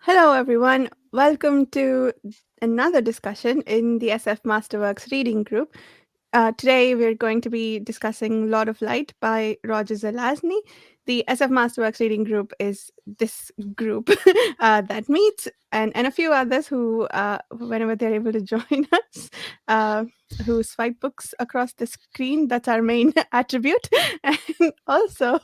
Hello, everyone. Welcome to another discussion in the SF Masterworks reading group. Today, we're going to be discussing Lord of Light by Roger Zelazny. The SF Masterworks reading group is this group that meets, and a few others who, whenever they're able to join us, uh, who swipe books across the screen. That's our main attribute. And also,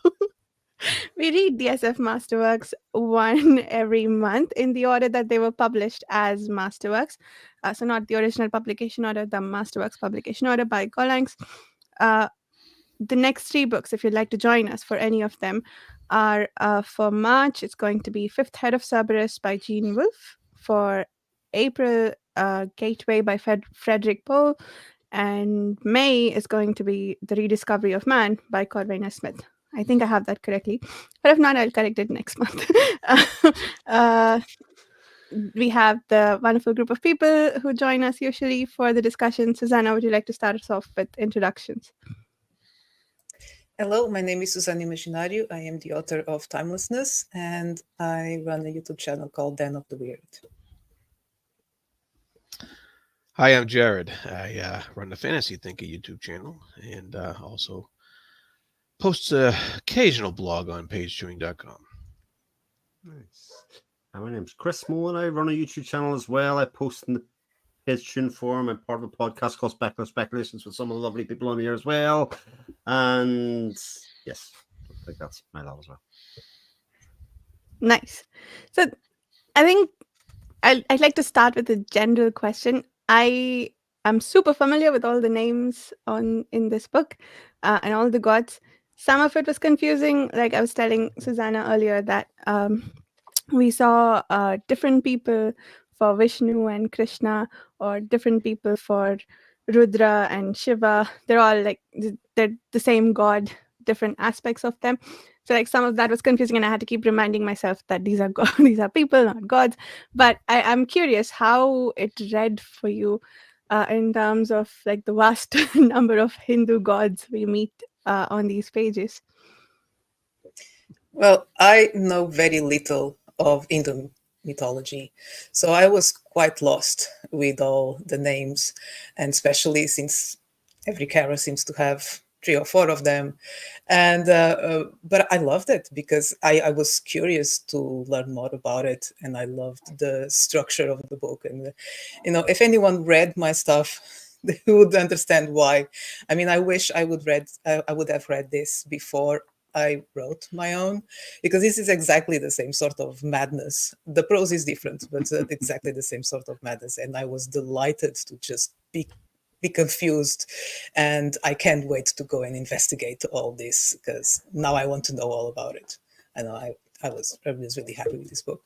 we read the SF Masterworks one every month in the order that they were published as Masterworks. So, not the original publication order, the Masterworks publication order by Golangs. Uh, the next three books, if you'd like to join us for any of them, are for March, it's going to be Fifth Head of Cerberus by Jean Wolfe. For April, Gateway by Frederick Pohl. And May is going to be The Rediscovery of Man by Corvina Smith. I think I have that correctly. But if not, I'll correct it next month. uh, we have the wonderful group of people who join us usually for the discussion. Susanna, would you like to start us off with introductions? Hello, my name is Susana Imaginario. I am the author of Timelessness, and I run a YouTube channel called Den of the Weird. Hi, I'm Jared. I run the Fantasy Thinker YouTube channel and also post an occasional blog on pagechewing.com. Nice. My name's Chris Mullen. I run a YouTube channel as well. I post in the Patreon forum. I'm part of a podcast called Speculations with some of the lovely people on here as well. And yes, I think that's my lot as well. Nice. So I think I'd like to start with a general question. I am super familiar with all the names in this book and all the gods. Some of it was confusing. Like I was telling Susanna earlier that we saw different people for Vishnu and Krishna, or different people for Rudra and Shiva. They're all like they're the same god, different aspects of them. So like some of that was confusing, and I had to keep reminding myself that these are these are people, not gods. But I'm curious how it read for you in terms of like the vast number of Hindu gods we meet on these pages. Well, I know very little of Hindu mythology, so I was quite lost with all the names, and especially since every character seems to have 3 or 4 of them. And but I loved it because I was curious to learn more about it, and I loved the structure of the book. And if anyone read my stuff, they would understand why. I mean, I wish I would have read this before I wrote my own, because this is exactly the same sort of madness. The prose is different, but exactly the same sort of madness. And I was delighted to just be confused, and I can't wait to go and investigate all this, because now I want to know all about it. And I was really happy with this book.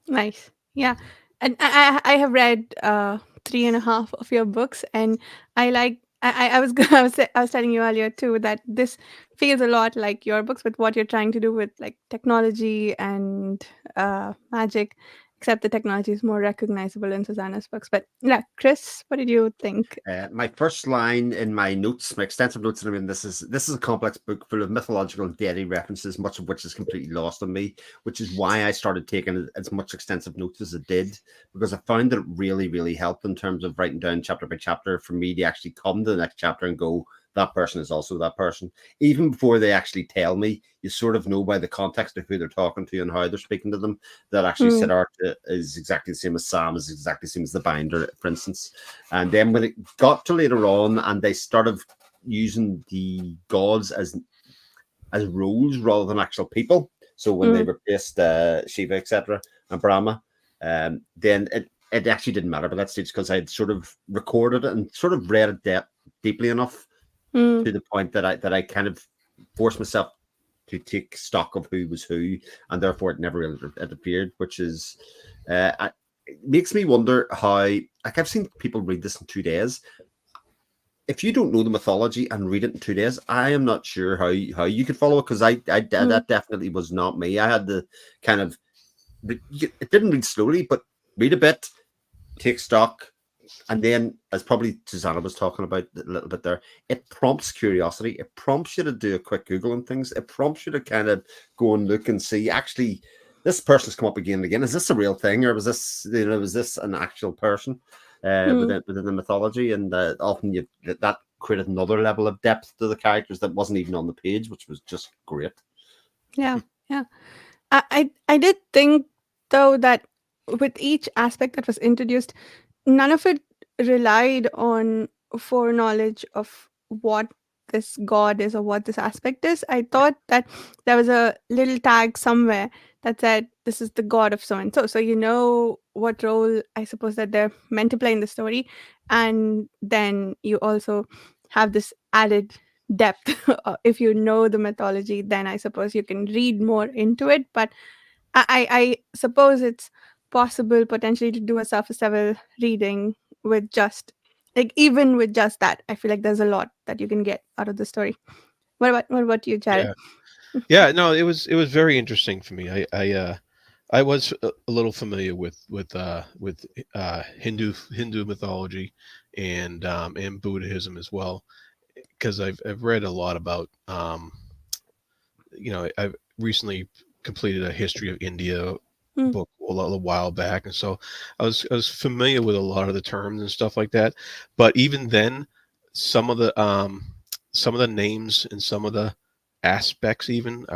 Nice. Yeah. And I have read 3.5 of your books, and I was I was telling you earlier too that this feels a lot like your books with what you're trying to do with like technology and magic, except the technology is more recognizable in Susanna's books. But yeah, Chris, what did you think? My first line in my notes, my extensive notes, and I mean, this is a complex book full of mythological and deity references, much of which is completely lost on me, which is why I started taking as much extensive notes as it did, because I found that it really, really helped in terms of writing down chapter by chapter for me to actually come to the next chapter and go, that person is also that person. Even before they actually tell me, you sort of know by the context of who they're talking to and how they're speaking to them that actually Siddhartha is exactly the same as Sam, is exactly the same as the Binder, for instance. And then when it got to later on and they started using the gods as roles rather than actual people, so when they replaced Shiva, etc., and Brahma, then it actually didn't matter by that stage, because I had sort of recorded it and sort of read it deeply enough to the point that I kind of forced myself to take stock of who was who, and therefore it never really appeared, which is it makes me wonder how, like, I've seen people read this in 2 days. If you don't know the mythology and read it in 2 days, I am not sure how you could follow it, because that definitely was not me. I had the kind of, it didn't read slowly, but read a bit, take stock. And then, as probably Susanna was talking about a little bit there, it prompts curiosity. It prompts you to do a quick Google and things. It prompts you to kind of go and look and see, actually, this person's come up again and again. Is this a real thing, or was this, was this an actual person Mm. within the mythology? And often that created another level of depth to the characters that wasn't even on the page, which was just great. Yeah, yeah. I did think though that with each aspect that was introduced, none of it relied on foreknowledge of what this god is or what this aspect is. I thought that there was a little tag somewhere that said this is the god of so and so. So you know what role I suppose that they're meant to play in the story. And then you also have this added depth. If you know the mythology, then I suppose you can read more into it. But I suppose it's possible potentially to do a surface level reading with just like even with just that. I feel like there's a lot that you can get out of the story. What about you, Jared? Yeah. Yeah, no, it was very interesting for me. I was a little familiar with Hindu mythology and Buddhism as well, because I've read a lot about I've recently completed a history of India Mm, book a while back, and so I was familiar with a lot of the terms and stuff like that. But even then, some of the names and some of the aspects even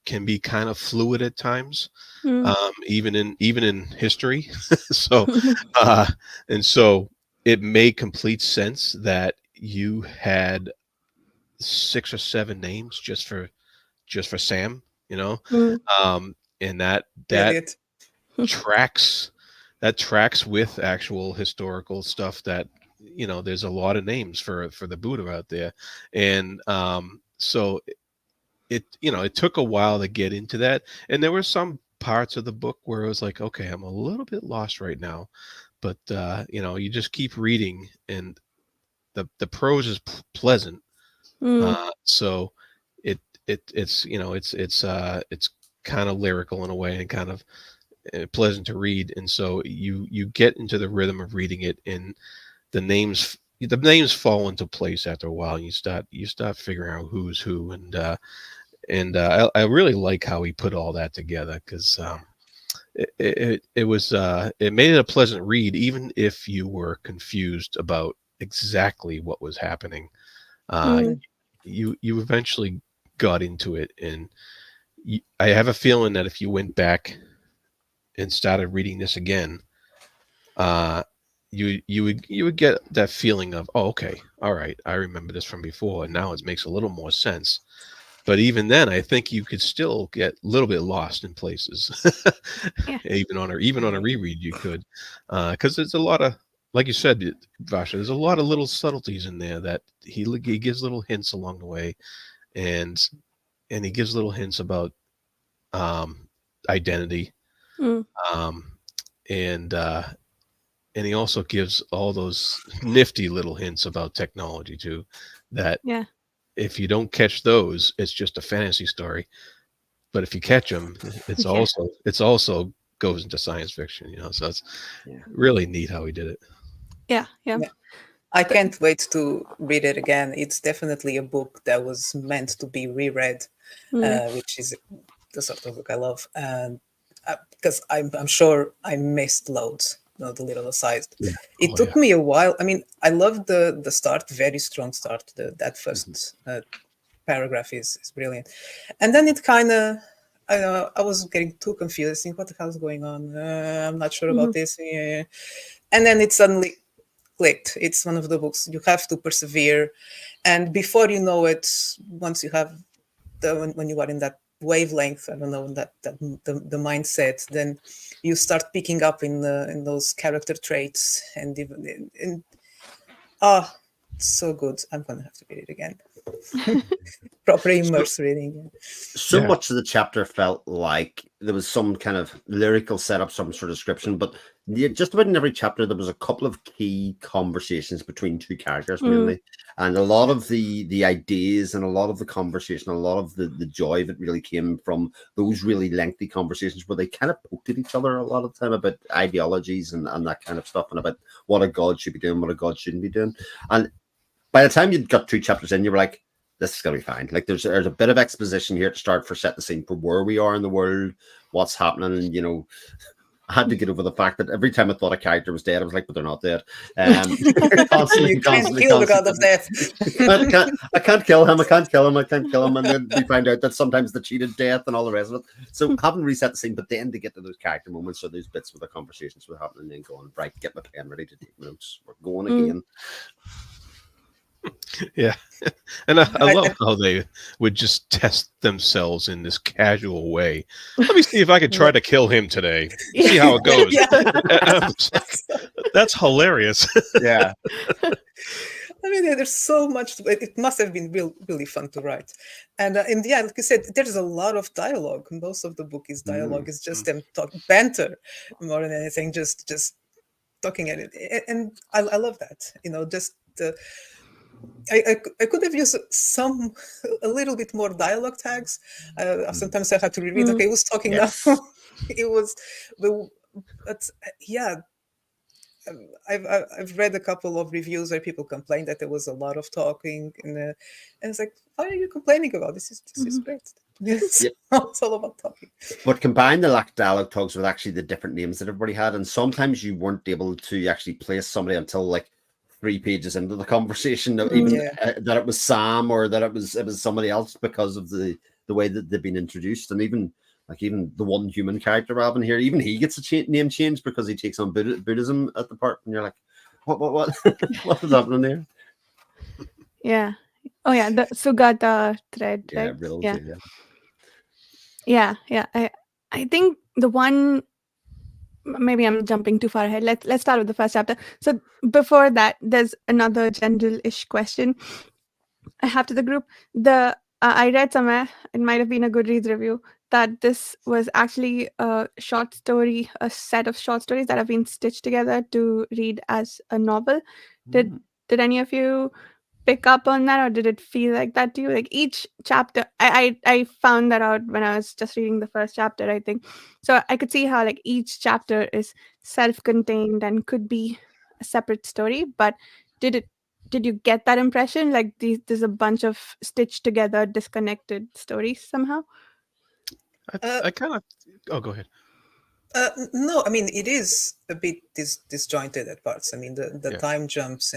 can be kind of fluid at times, mm, even in history. So uh, and so it made complete sense that you had 6 or 7 names just for Sam, you know, mm, and that Brilliant. tracks that tracks with actual historical stuff that there's a lot of names for the Buddha out there, and so it took a while to get into that, and there were some parts of the book where it was like, okay, I'm a little bit lost right now, but you just keep reading, and the prose is pleasant, mm, so it's kind of lyrical in a way, and kind of pleasant to read, and so you get into the rhythm of reading it, and the names fall into place after a while, and you start figuring out who's who, and I really like how he put all that together, because it made it a pleasant read, even if you were confused about exactly what was happening. uh, mm. Mm. you eventually got into it, and I have a feeling that if you went back and started reading this again, uh, you would get that feeling of, oh, okay, all right, I remember this from before, and now it makes a little more sense. But even then, I think you could still get a little bit lost in places. Yeah. Even on a reread, you could, because there's a lot of, like you said, Vasha, there's a lot of little subtleties in there that he gives little hints along the way, and he gives little hints about um, identity, Mm, um, and he also gives all those nifty little hints about technology too. That yeah. if you don't catch those, it's just a fantasy story. But if you catch them, it's Yeah. also goes into science fiction. So it's Yeah. really neat how he did it. Yeah. Yeah. Yeah. I can't wait to read it again. It's definitely a book that was meant to be reread, Mm, which is the sort of book I love. And because I'm sure I missed loads, the little aside. Yeah. It Oh yeah. took me a while. I mean, I loved the start, very strong start. That Mhm. first paragraph is brilliant. And then it kind of, I was getting too confused. Think, what the hell's going on? I'm not sure mhm, about this. Yeah. And then it suddenly clicked. It's one of the books you have to persevere, and before you know it, once you have when you are in that wavelength, I don't know, that the mindset, then you start picking up in those character traits, and even in ah, so good. I'm gonna have to read it again. Proper So, immerse reading. so Yeah. much of the chapter felt like there was some kind of lyrical setup, some sort of description, but just about in every chapter there was a couple of key conversations between two characters mm, mainly, and a lot of the ideas and a lot of the conversation, a lot of the joy that really came from those really lengthy conversations where they kind of poked at each other a lot of the time about ideologies and that kind of stuff, and about what a god should be doing, what a god shouldn't be doing. And by the time you'd got 2 chapters in, you were like, this is going to be fine. Like there's a bit of exposition here to start for set the scene for where we are in the world, what's happening, and I had to get over the fact that every time I thought a character was dead, I was like, but they're not dead. You can't kill the god of death. I can't kill him. I can't kill him. I can't kill him. And then we find out that sometimes they cheated death and all the rest of it. So having reset the scene, but then to get to those character moments or those bits where the conversations were happening and then going, right, get my pen ready to take notes. We're going again. Yeah, and I love how they would just test themselves in this casual way. Let me see if I could try to kill him today. See how it goes. That's hilarious. Yeah. I mean, there's so much. It must have been really fun to write, and yeah, like you said, there's a lot of dialogue. Most of the book is dialogue. It's just them banter more than anything. Just talking at it, and I love that. Just. I could have used a little bit more dialogue tags. Sometimes I had to reread. Okay, who's talking now? It was, but yeah, I've read a couple of reviews where people complained that there was a lot of talking, and it's like, why are you complaining about this? Is great. It's all about talking. But combine the dialogue talks with actually the different names that everybody had, and sometimes you weren't able to actually place somebody until like 3 pages into the conversation, even that it was Sam or that it was somebody else because of the way that they've been introduced, and even the one human character Robin here, even he gets a name change because he takes on Buddhism at the part, and you're like, what what is happening there? Yeah. Oh yeah, the Sugata thread. Yeah, right? real. Yeah. I think the one. Maybe I'm jumping too far ahead. Let's start with the first chapter. So before that, there's another general-ish question I have to the group. I read somewhere, it might have been a Goodreads review, that this was actually a short story, a set of short stories that have been stitched together to read as a novel. Did any of you pick up on that, or did it feel like that to you? Like each chapter, I found that out when I was just reading the first chapter, I think. So I could see how like each chapter is self-contained and could be a separate story. But did you get that impression? Like there's a bunch of stitched together, disconnected stories somehow? I kind of. Oh, go ahead. No, I mean it is a bit disjointed at parts. I mean the time jumps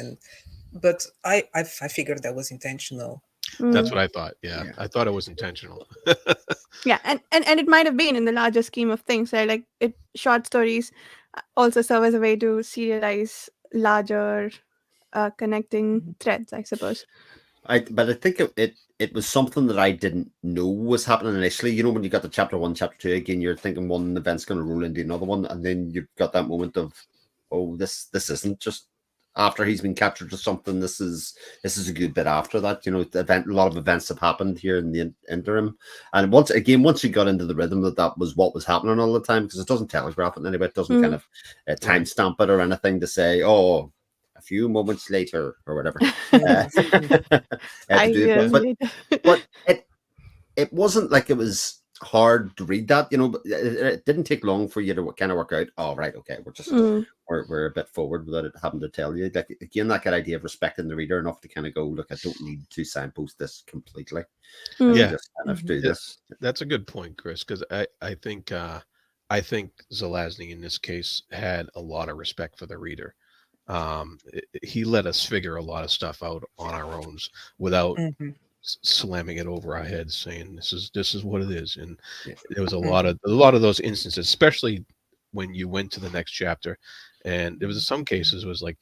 but I figured that was intentional. That's what I thought. Yeah, I thought it was intentional. Yeah, and it might have been in the larger scheme of things, right? Like short stories also serve as a way to serialize larger connecting threads, I suppose. But I think it was something that I didn't know was happening initially. When you got the chapter 1, chapter 2, again, you're thinking one event's going to roll into another one, and then you've got that moment of, oh, this isn't just after he's been captured or something. This is a good bit after that. A lot of events have happened here in the interim, and once you got into the rhythm that was what was happening all the time, because it doesn't telegraph it anyway. It doesn't kind of timestamp it or anything to say, oh, a few moments later or whatever. But it wasn't like it was hard to read that, it didn't take long for you to kind of work out, oh right, okay, we're just we're a bit forward without it having to tell you. Like again, that kind of idea of respecting the reader enough to kind of go, look, I don't need to signpost this completely. Just kind of do this. That's a good point, Chris, because I think Zelazny in this case had a lot of respect for the reader. He let us figure a lot of stuff out on our own without slamming it over our heads, saying this is what it is. And there was a lot of those instances, especially when you went to the next chapter, and there was some cases it was like,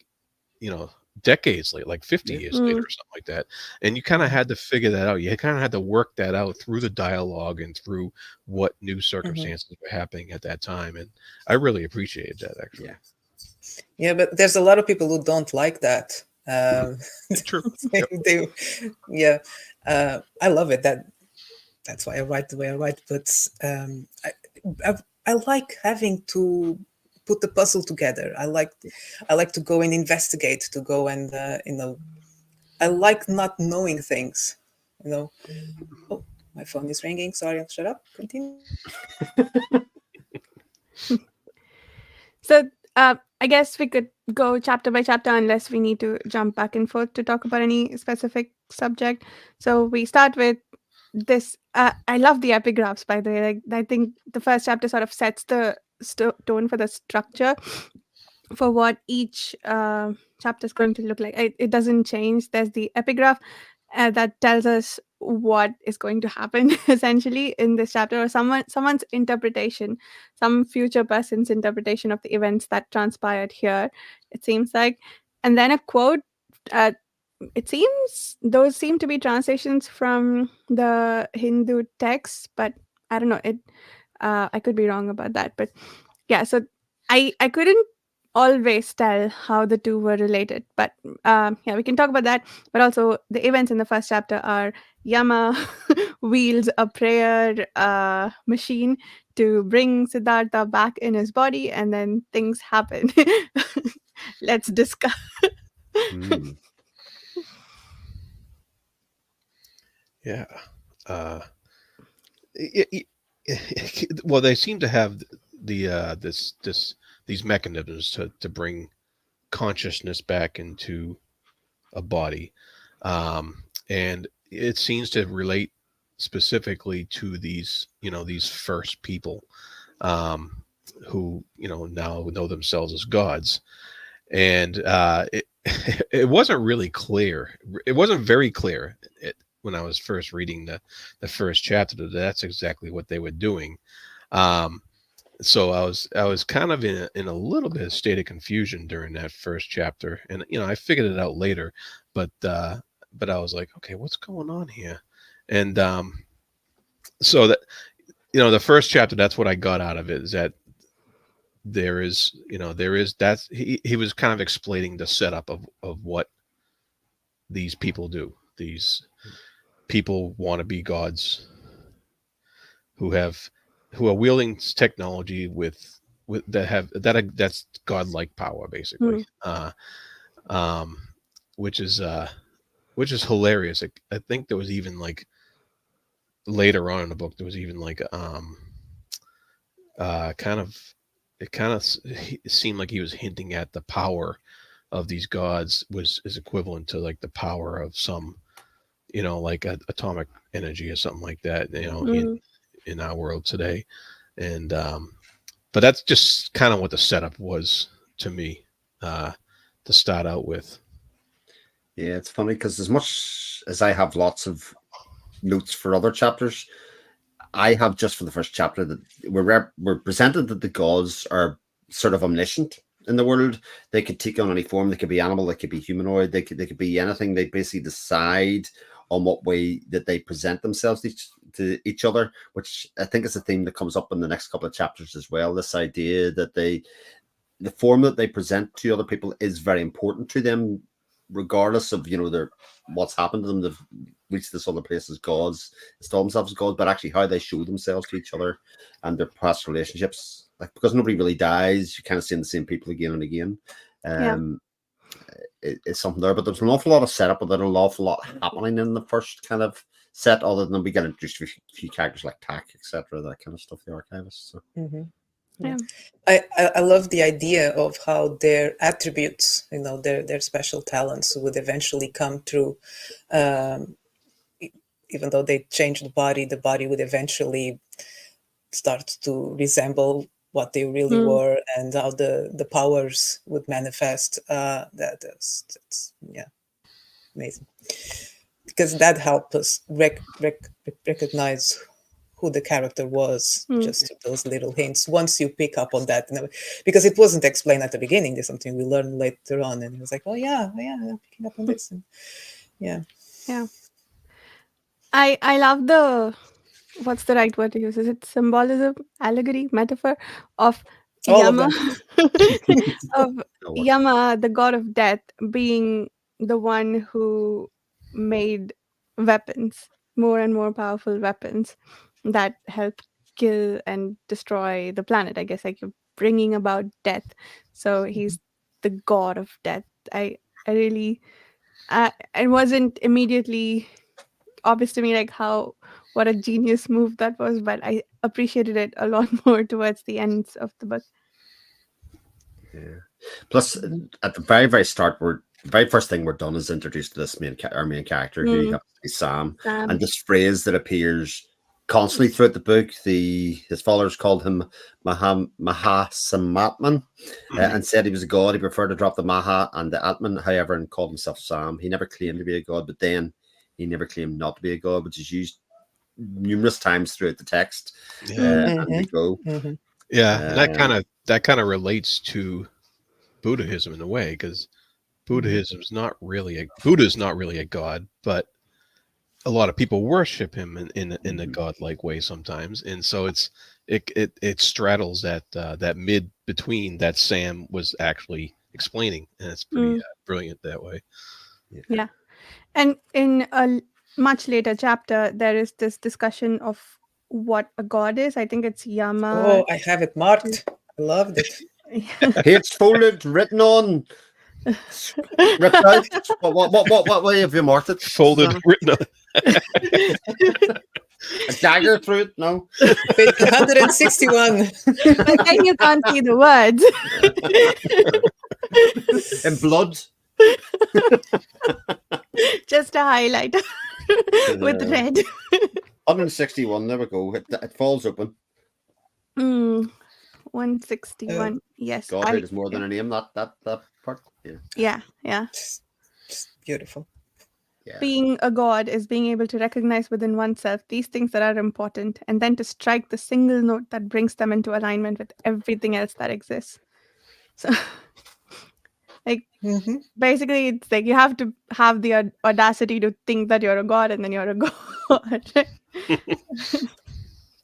decades later, like 50 years later or something like that, and you kind of had to figure that out. You kind of had to work that out through the dialogue and through what new circumstances were happening at that time, and I really appreciated that, actually. Yeah, but there's a lot of people who don't like that. True. I love it. That's why I write the way I write. But I like having to put the puzzle together. I like to go and investigate. To go and I like not knowing things. Oh, my phone is ringing. Sorry, shut up. Continue. So I guess we could go chapter by chapter unless we need to jump back and forth to talk about any specific subject. So we start with this. I love the epigraphs, by the way. Like, I think the first chapter sort of sets the tone for the structure for what each chapter is going to look like. It doesn't change. There's the epigraph that tells us what is going to happen essentially in this chapter, or someone's interpretation, some future person's interpretation of the events that transpired here, it seems like. And then a quote. uh, it seems those seem to be translations from the Hindu texts, but I don't know it. I could be wrong about that, but yeah. So I couldn't always tell how the two were related, but yeah, we can talk about that. But also, the events in the first chapter are Yama wields a prayer machine to bring Siddhartha back in his body, and then things happen. Let's discuss. Hmm. Yeah. Uh, well, they seem to have these mechanisms to bring consciousness back into a body, and it seems to relate specifically to these first people, um, who now know themselves as gods, and it wasn't really clear. It wasn't very clear when I was first reading the first chapter that that's exactly what they were doing. Um, so I was kind of in a little bit of state of confusion during that first chapter, and I figured it out later, but I was like, okay, what's going on here? And so that the first chapter, that's what I got out of it, is that there is that he was kind of explaining the setup of what these people do. These people want to be gods who have who are wielding technology with that's godlike power, basically. Hmm. Um which is hilarious. I think there was even like later on in the book there was even like kind of it kind of it seemed like he was hinting at the power of these gods is equivalent to like the power of some, like atomic energy or something like that, Hmm. in our world today. And but that's just kind of what the setup was to me, uh, to start out with. Yeah, it's funny because as much as I have lots of notes for other chapters, I have just for the first chapter that we're presented that the gods are sort of omniscient in the world. They could take on any form. They could be animal. They could be humanoid. They could be anything. They basically decide on what way that they present themselves to each other, which I think is a theme that comes up in the next couple of chapters as well. This idea that the form that they present to other people is very important to them, regardless of their what's happened to them. They've reached this other place as gods, install themselves as gods, but actually how they show themselves to each other and their past relationships. Like because nobody really dies, you kind of see the same people again and again. Yeah. Um, it's something there, but there's an awful lot of setup with it, an awful lot happening in the first kind of set. Other than we get introduced to a few characters like Tack, etc., that kind of stuff. The archivist. So. Mm-hmm. Yeah. Yeah. I love the idea of how their attributes, their special talents would eventually come through. Um, Even though they change the body would eventually start to resemble what they really Mm. were, and how the powers would manifest. That's yeah, amazing. Because that helped us recognize who the character was, Mm. just those little hints. Once you pick up on that, because it wasn't explained at the beginning, there's something we learned later on, and it was like, oh yeah, I'm picking up on this, and yeah, Yeah. I love the, what's the right word to use? Is it symbolism, allegory, metaphor of all of Yama, them. of No worries. Yama, the god of death, being the one who made weapons, more and more powerful weapons that help kill and destroy the planet. I guess like you're bringing about death. So he's the god of death. I really, it wasn't immediately obvious to me like how what a genius move that was, but I appreciated it a lot more towards the ends of the book. Yeah. Plus, at the very, very start, the very first thing we're done is introduced to this our main character, who happens to be Sam, and this phrase that appears constantly throughout the book. His followers called him Mahasamatman, and said he was a god. He preferred to drop the Maha and the Atman, however, and called himself Sam. He never claimed to be a god, but then he never claimed not to be a god, which is used numerous times throughout the text. And we go. Yeah, and that kind of relates to Buddhism in a way, because Buddha's not really a god, but a lot of people worship him in a godlike way sometimes, and so it straddles that mid between that Sam was actually explaining, and it's pretty brilliant that way. Yeah, and in a much later chapter, there is this discussion of what a god is. I think it's Yama. Oh, I have it marked. I loved it. Here it's folded, written on, ripped out. What way have you marked it? Folded, written on. A dagger through it? No. Page 161. But then you can't see the words. In blood. Just a highlighter with red. 161. There we go. It falls open. 161. Yes. Godhead is more than a name. That part. Yeah. Just beautiful. Yeah. Being a god is being able to recognize within oneself these things that are important, and then to strike the single note that brings them into alignment with everything else that exists. So, like, basically, it's like you have to have the audacity to think that you're a god, and then you're a god.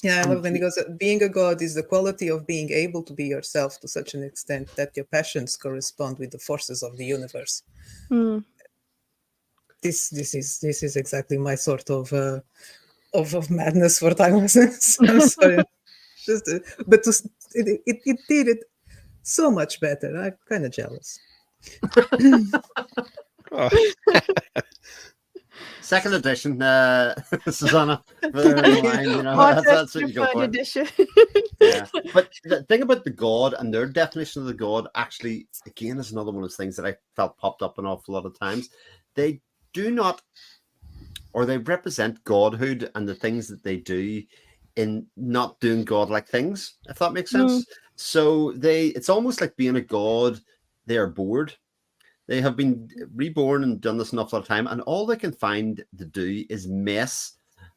Yeah, I love when he goes, being a god is the quality of being able to be yourself to such an extent that your passions correspond with the forces of the universe. This is exactly my sort of madness for timelessness. I'm sorry, but it did it so much better. I'm kind of jealous. Second edition, Susanna. That's what you go for. Edition. Yeah. But the thing about the god and their definition of the god, actually, again, is another one of those things that I felt popped up an awful lot of times. They do not, or they represent godhood and the things that they do in not doing godlike things, if that makes sense. So it's almost like being a god. They are bored. They have been reborn and done this an awful lot of time, and all they can find to do is mess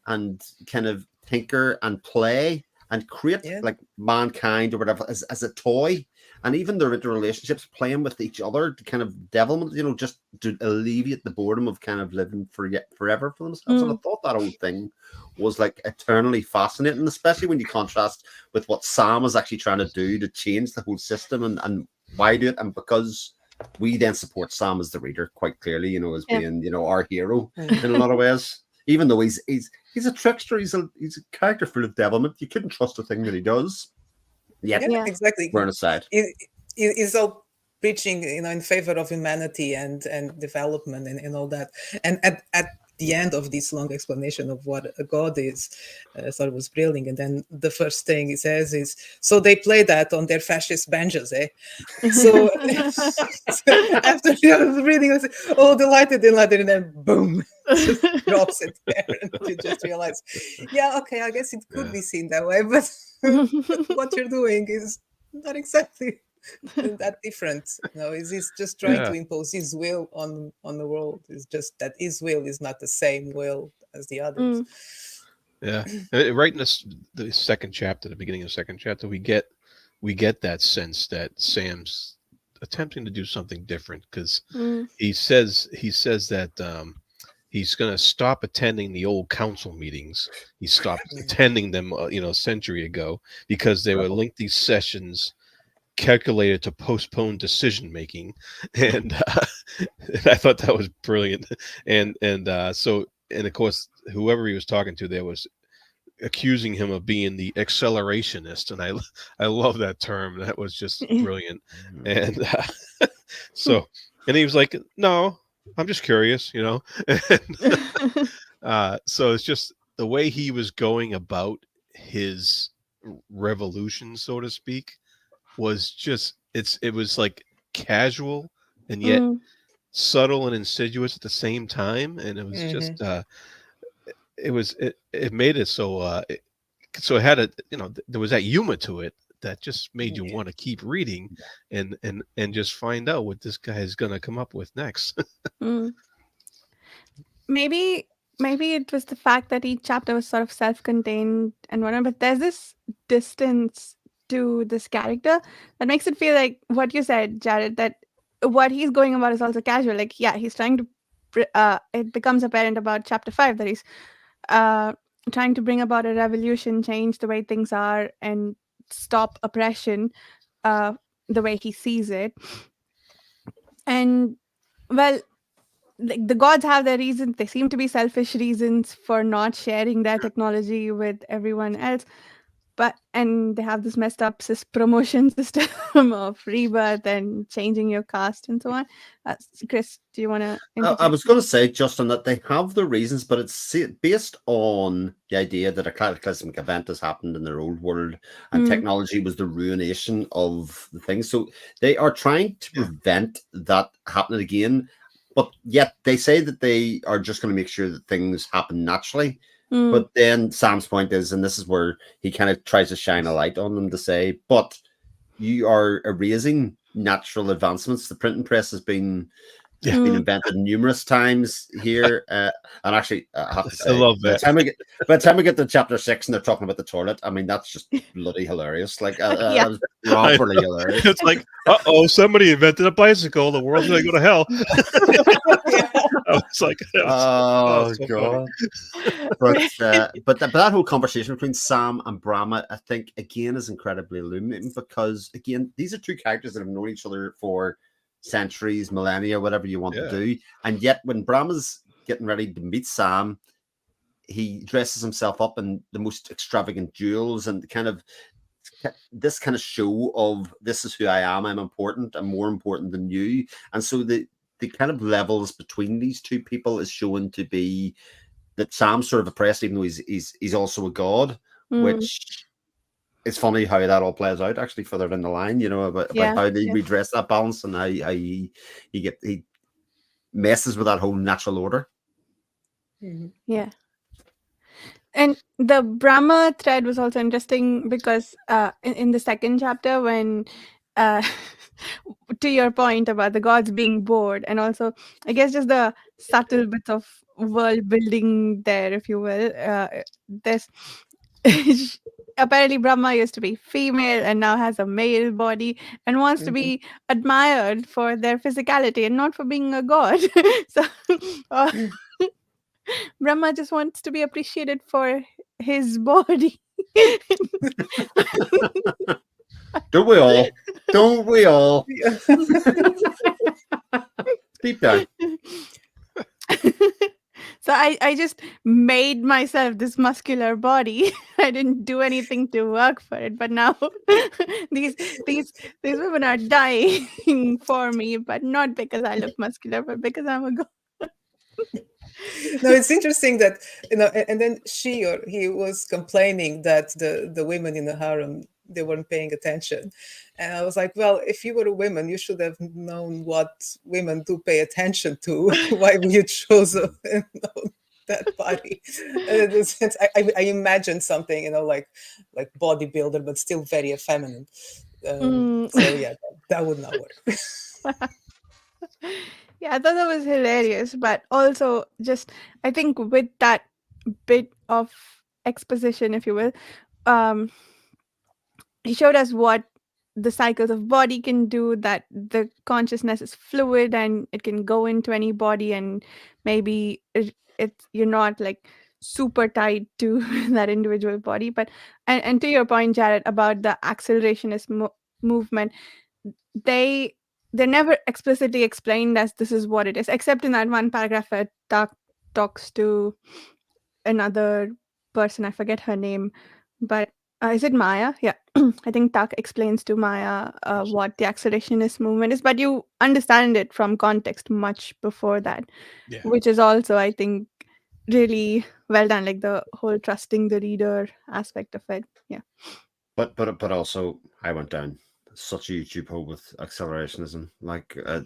and kind of tinker and play and create like mankind or whatever as a toy. And even their interrelationships, playing with each other to kind of devilment, just to alleviate the boredom of kind of living forever for themselves. And I thought that whole thing was like eternally fascinating, especially when you contrast with what Sam is actually trying to do to change the whole system and why do it. And because we then support Sam as the reader quite clearly, as being, our hero in a lot of ways. Even though he's a trickster, he's a character full of devilment. You couldn't trust a thing that he does. Yeah, exactly. We're on his side. He's all preaching, in favor of humanity and development and all that. And at the end of this long explanation of what a god is, I thought it was brilliant. And then the first thing he says is, so they play that on their fascist banjos, eh? So after I was reading, I was delighted, and then boom, just drops it there. And you just realize, okay, I guess it could be seen that way, but what you're doing is not exactly that different. He's just trying to impose his will on the world. It's just that his will is not the same will as the others. Yeah, right in the second chapter, the beginning of the second chapter, we get that sense that Sam's attempting to do something different, because he says that he's going to stop attending the old council meetings. He stopped attending them, a century ago, because they were lengthy sessions calculated to postpone decision making, and I thought that was brilliant. And of course, whoever he was talking to there was accusing him of being the accelerationist, and I love that term. That was just brilliant. And and he was like, "No, I'm just curious, So it's just the way he was going about his revolution, so to speak, was just it was like casual and yet Mm, subtle and insidious at the same time, and it was just Hmm. it made it so so it had a there was that humor to it that just made you Yeah. want to keep reading and just find out what this guy is going to come up with next. mm. Maybe it was the fact that each chapter was sort of self-contained and whatnot, but there's this distance to this character that makes it feel like what you said, Jared, that what he's going about is also casual. Like, yeah, he's trying to it becomes apparent about chapter 5 that he's uh trying to bring about a revolution, change the way things are, and stop oppression, uh the way he sees it. And well, like the gods have their reasons. They seem to be selfish reasons for not sharing their technology with everyone else. But and they have this messed up promotion system of rebirth and changing your caste and so on. Chris, do you want to I interject? was going to say, Justin, that they have the reasons, but it's based on the idea that a cataclysmic event has happened in their old world, and Mm, technology was the ruination of the thing. So they are trying to Yeah. prevent that happening again, but yet they say that they are just going to make sure that things happen naturally. mm, But then Sam's point is, and this is where he kind of tries to shine a light on them to say, but you are erasing natural advancements. The printing press has been Yeah, mm. invented numerous times here, and actually, I have to I say, love that. by the time we get to chapter 6 and they're talking about the toilet, I mean that's just bloody hilarious. Like Yeah. that was properly hilarious. It's like, somebody invented a bicycle. The world's gonna go to hell. Yeah. I was like, Oh so funny. god! But that whole conversation between Sam and Brahma, I think, again, is incredibly illuminating because again, these are two characters that have known each other for centuries, millennia, whatever you want to Yeah. do, and yet when Brahma's getting ready to meet Sam, he dresses himself up in the most extravagant jewels and kind of this kind of show of this is who I am. I'm important. I'm more important than you. And so the kind of levels between these two people is shown to be that Sam's sort of oppressed, even though he's also a god, Mm, which it's funny how that all plays out actually further in the line, about yeah. how they Yeah. redress that balance and how he messes with that whole natural order. Mhm. Yeah. And the Brahma thread was also interesting because in the second chapter, when uh, to your point about the gods being bored, and also I guess just the subtle bit of world building there, if you will. There's apparently Brahma used to be female and now has a male body and wants to Mhm. be admired for their physicality and not for being a god. So uh, Brahma just wants to be appreciated for his body. Don't we all? Don't we all? Yeah. Deep down. So I just made myself this muscular body. I didn't do anything to work for it, but now these these these women are dying for me, but not because I look muscular, but because I'm a god. No, it's interesting that and then she or he was complaining that the women in the harem, they weren't paying attention, and I was like, well, if you were a woman, you should have known what women do pay attention to. Why you chose that body? I imagine something, like bodybuilder, but still very feminine. Mm. So yeah, that would not work. Yeah, I thought that was hilarious, but also just I think with that bit of exposition, if you will, um, he showed us what the cycles of body can do, that the consciousness is fluid and it can go into any body, and maybe it's you're not like super tied to that individual body. But and to your point, Jared, about the accelerationist movement, they they're never explicitly explained as this is what it is, except in that one paragraph where Doc talks to another person. I forget her name, but is it Maya? Yeah, I think Tak explains to Maya what the accelerationist movement is, but you understand it from context much before that, Yeah. which is also, I think, really well done. Like the whole trusting the reader aspect of it. Yeah. But also I went down such a YouTube hole with accelerationism. Like, I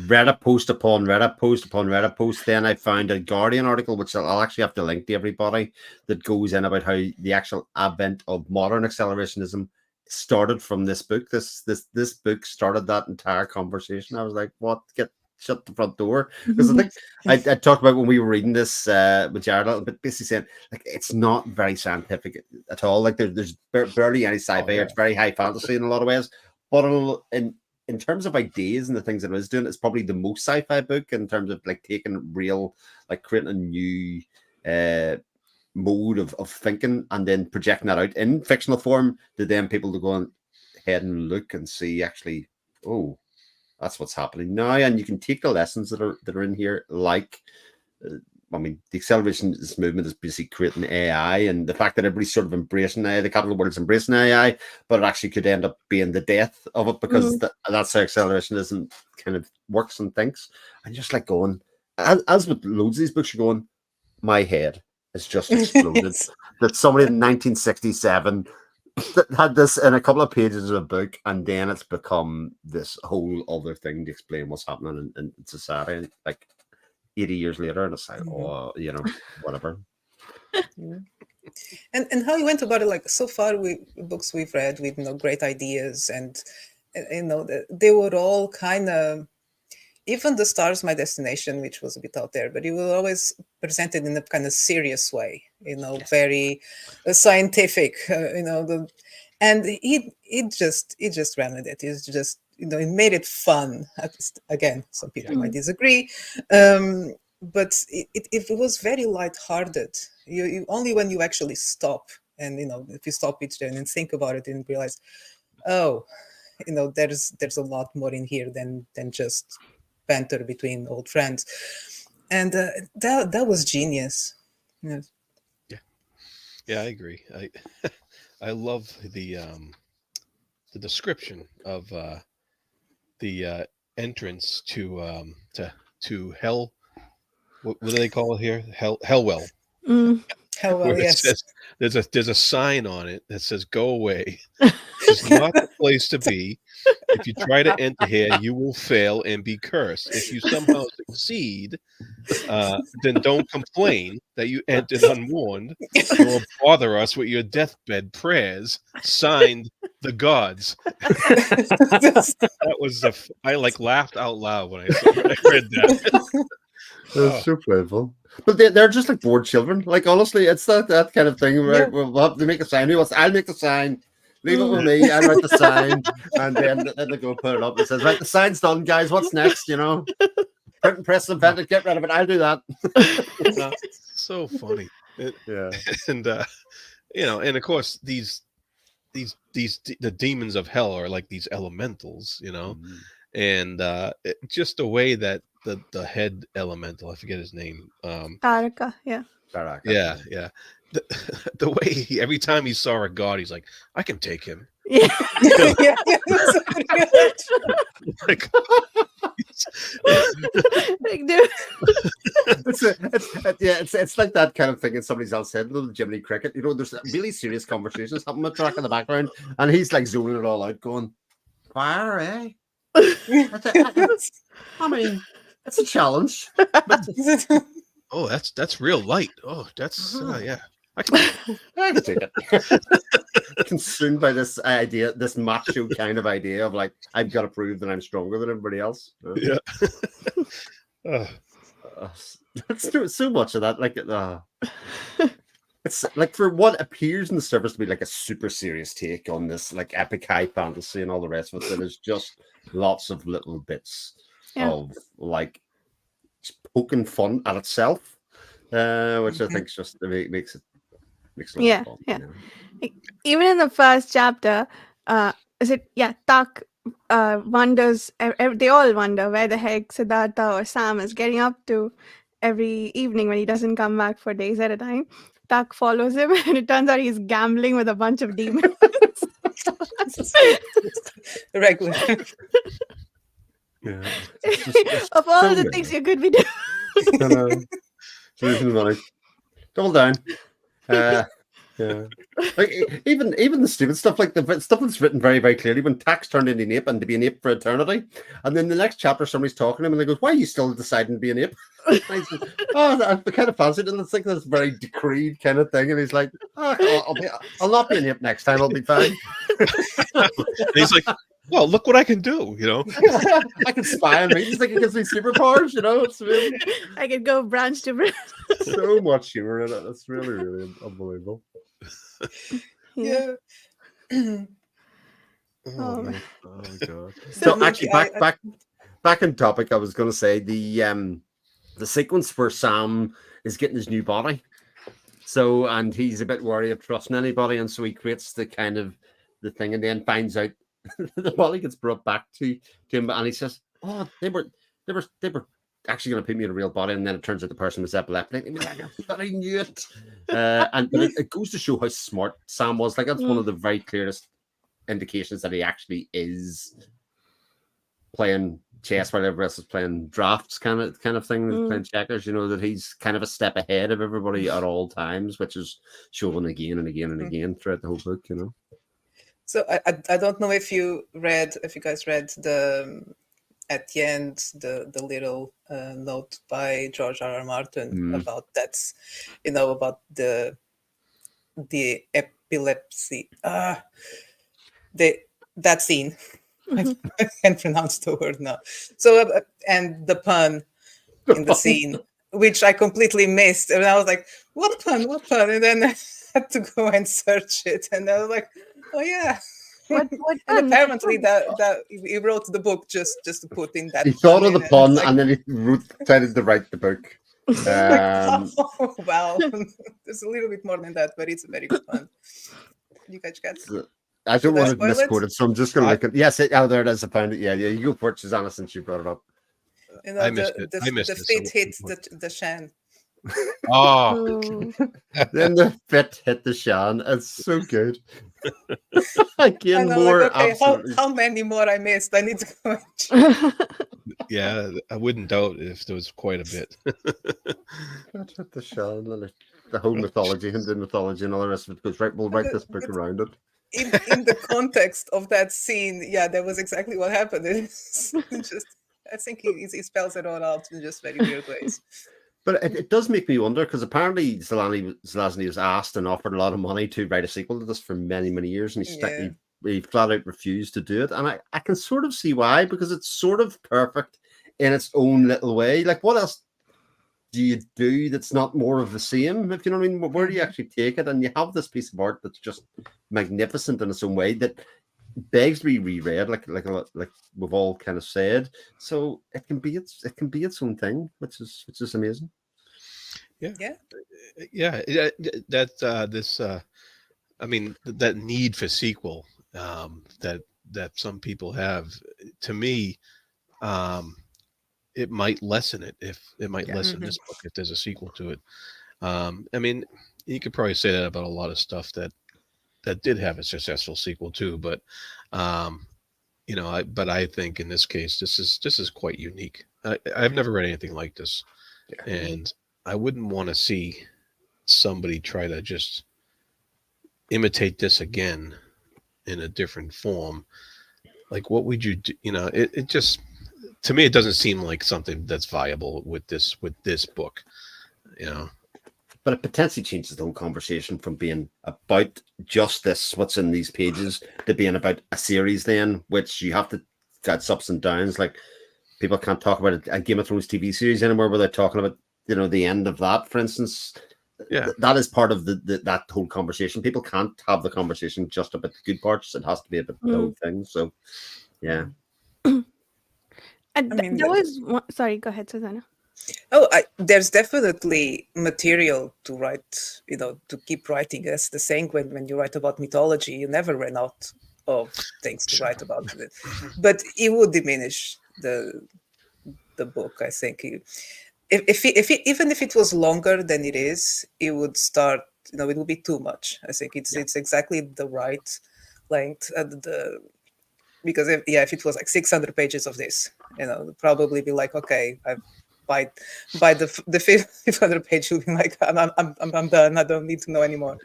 read a post upon Reddit post upon Reddit post. Then I found a Guardian article, which I'll actually have to link to everybody, that goes in about how the actual advent of modern accelerationism started from this book. This book started that entire conversation. I was like, what? Get shut the front door. Because I think I talked about when we were reading this with Jared a little bit, basically saying like it's not very scientific at all. Like there's barely any sci-fi. It's very high fantasy in a lot of ways. But in terms of ideas and the things that it was doing, it's probably the most sci-fi book in terms of like taking real, like creating a new mode of thinking and then projecting that out in fictional form to then people to go ahead and look and see actually, oh, that's what's happening now. And you can take the lessons that are in here, like I mean, the acceleration of this movement is basically creating AI, and the fact that everybody's sort of embracing AI, the capital world's embracing AI, but it actually could end up being the death of it because that's how accelerationism kind of works and thinks. And just like going, as with loads of these books, you're going, my head has just exploded. That somebody in 1967 that had this in a couple of pages of a book, and then it's become this whole other thing to explain what's happening in society. Like 80 years later, and it's like, oh, you know, whatever. And how you went about it, like so far, books we've read with great ideas, and they were all kind of, even The Stars My Destination, which was a bit out there, but it was always presented in a kind of serious way, very scientific, and it just ran with it. It's just, it made it fun. Again, some people might disagree, but it was very lighthearted. You only when you actually stop and, if you stop each day and think about it and realize, oh, there's a lot more in here than just banter between old friends, and that was genius. Yes. Yeah, I agree. I love the description of the entrance to hell. What do they call it here? Hellwell. Hell, well, Where it yes. says there's a sign on it that says "Go away." This is not the place to be. If you try to enter here, you will fail and be cursed. If you somehow succeed, then don't complain that you entered unwarned, nor bother us with your deathbed prayers. Signed, the gods. That was I like laughed out loud when I read that. That's so playful. But they're just like bored children. Like, honestly, it's that kind of thing where we'll have to make a sign. I'll make the sign. Leave it with me. I'll write the sign. And then they go put it up. It says, right, the sign's done, guys. What's next? Print and press and pen it. Get rid of it. I'll do that. So funny. Yeah. And, and of course, the demons of hell are like these elementals, and just the way that the head elemental, I forget his name, Taraka, yeah. Taraka. Yeah. The way every time he saw a god, he's like, I can take him. Yeah. Like, Like, dude. It's like that kind of thing in somebody's else head, little Jiminy Cricket. There's really serious conversations happening with track in the background, and he's like zoning it all out, going, fire, eh? I mean, it's a challenge. oh, that's real light. Oh, that's yeah. I can take it. Consumed by this idea, this macho kind of idea of like, I've got to prove that I'm stronger than everybody else. Yeah. That's so much of that. Like, it's like, for what appears in the surface to be like a super serious take on this, like epic high fantasy and all the rest of it, there's just lots of little bits of like poking fun at itself, which I think just makes it a lot of fun. Like, even in the first chapter, Tak wonders, they all wonder where the heck Siddhartha or Sam is getting up to every evening when he doesn't come back for days at a time. Tak follows him, and it turns out he's gambling with a bunch of demons. Regular. Yeah. Of all the things you could be doing. Solution money. Double down. Yeah. Like even the stupid stuff, like the stuff that's written very, very clearly, when Tax turned into an ape and to be an ape for eternity, and then the next chapter somebody's talking to him and they goes, "Why are you still deciding to be an ape?" And I said, "Oh, I kind of fancy it," and it's like this very decreed kind of thing, and he's like, "Oh, I'll not be an ape next time. I'll be fine." And he's like, well, look what I can do, I can spy on me. It's like it gives me superpowers, It's amazing. I could go branch to branch. So much humor in it. It's really, really unbelievable. Yeah. Yeah. Oh, man. Oh god. So actually, back in topic, I was going to say the sequence where Sam is getting his new body. So, and he's a bit wary of trusting anybody, and so he creates the kind of the thing, and then finds out the body gets brought back to him, and he says, "Oh, they were actually going to put me in a real body," and then it turns out the person was epileptic. But I knew it, but it goes to show how smart Sam was. Like that's one of the very clearest indications that he actually is playing chess while everybody else is playing drafts, kind of thing, playing checkers. That he's kind of a step ahead of everybody at all times, which is shown again and again and again throughout the whole book. So I don't know if you guys read the at the end the little note by George R.R. Martin about about the epilepsy. That scene. I can't pronounce the word now. So and the pun in the scene, which I completely missed, and I was like, "What pun? What pun?" And then I had to go and search it, and I was like, "Oh yeah." What And apparently that he wrote the book just to put in that. He thought of the pun, like, and then he decided to write the book. oh, wow, there's a little bit more than that, but it's a very good pun. You guys get. I don't want to spoil misquote it, so I'm just going to look at. Yes, there it is. I found it. Yeah, you go for it, Susanna, since you brought it up. I missed it. The feet hit the shan. Oh, Then the fit hit the shan. It's so good. Again, more. Like, okay, absolutely. how many more I missed? I need to go and check. yeah. I wouldn't doubt if there was quite a bit. That hit the shan. The whole mythology, Hindu mythology, and all the rest of it goes right. We'll write this book around it. In the context of that scene, yeah, that was exactly what happened. It's just, I think he spells it all out in just very weird ways. But it does make me wonder, because apparently Zelazny was asked and offered a lot of money to write a sequel to this for many, many years, and he flat out refused to do it. And I can sort of see why, because it's sort of perfect in its own little way. Like, what else do you do that's not more of the same? If you know what I mean, where do you actually take it? And you have this piece of art that's just magnificent in its own way that begs to be reread, like we've all kind of said. So it can be its own thing, which is amazing. Yeah. That I mean, that need for sequel that some people have, to me, it might lessen it lessen this book if there's a sequel to it. I mean, you could probably say that about a lot of stuff that did have a successful sequel too, but I think in this case this is quite unique. I've never read anything like this, and I wouldn't want to see somebody try to just imitate this again in a different form. Like, what would you do? It just, to me, it doesn't seem like something that's viable with this book. But it potentially changes the whole conversation from being about just this, what's in these pages, to being about a series then, which you have to got ups and downs. Like, people can't talk about a Game of Thrones TV series anymore without talking about, the end of that, for instance. Yeah. That is part of that whole conversation. People can't have the conversation just about the good parts. It has to be about the whole thing. So, yeah. And there was one, sorry, go ahead, Susanna. Oh, there's definitely material to write, to keep writing. That's the saying when you write about mythology, you never run out of things to write about it. But it would diminish the book, I think. Even if it was longer than it is, it would start, it would be too much. I think it's exactly the right length. Because if it was like 600 pages of this, it'd probably be like, okay, by the 500 page, you'll be like, I'm done. I don't need to know anymore.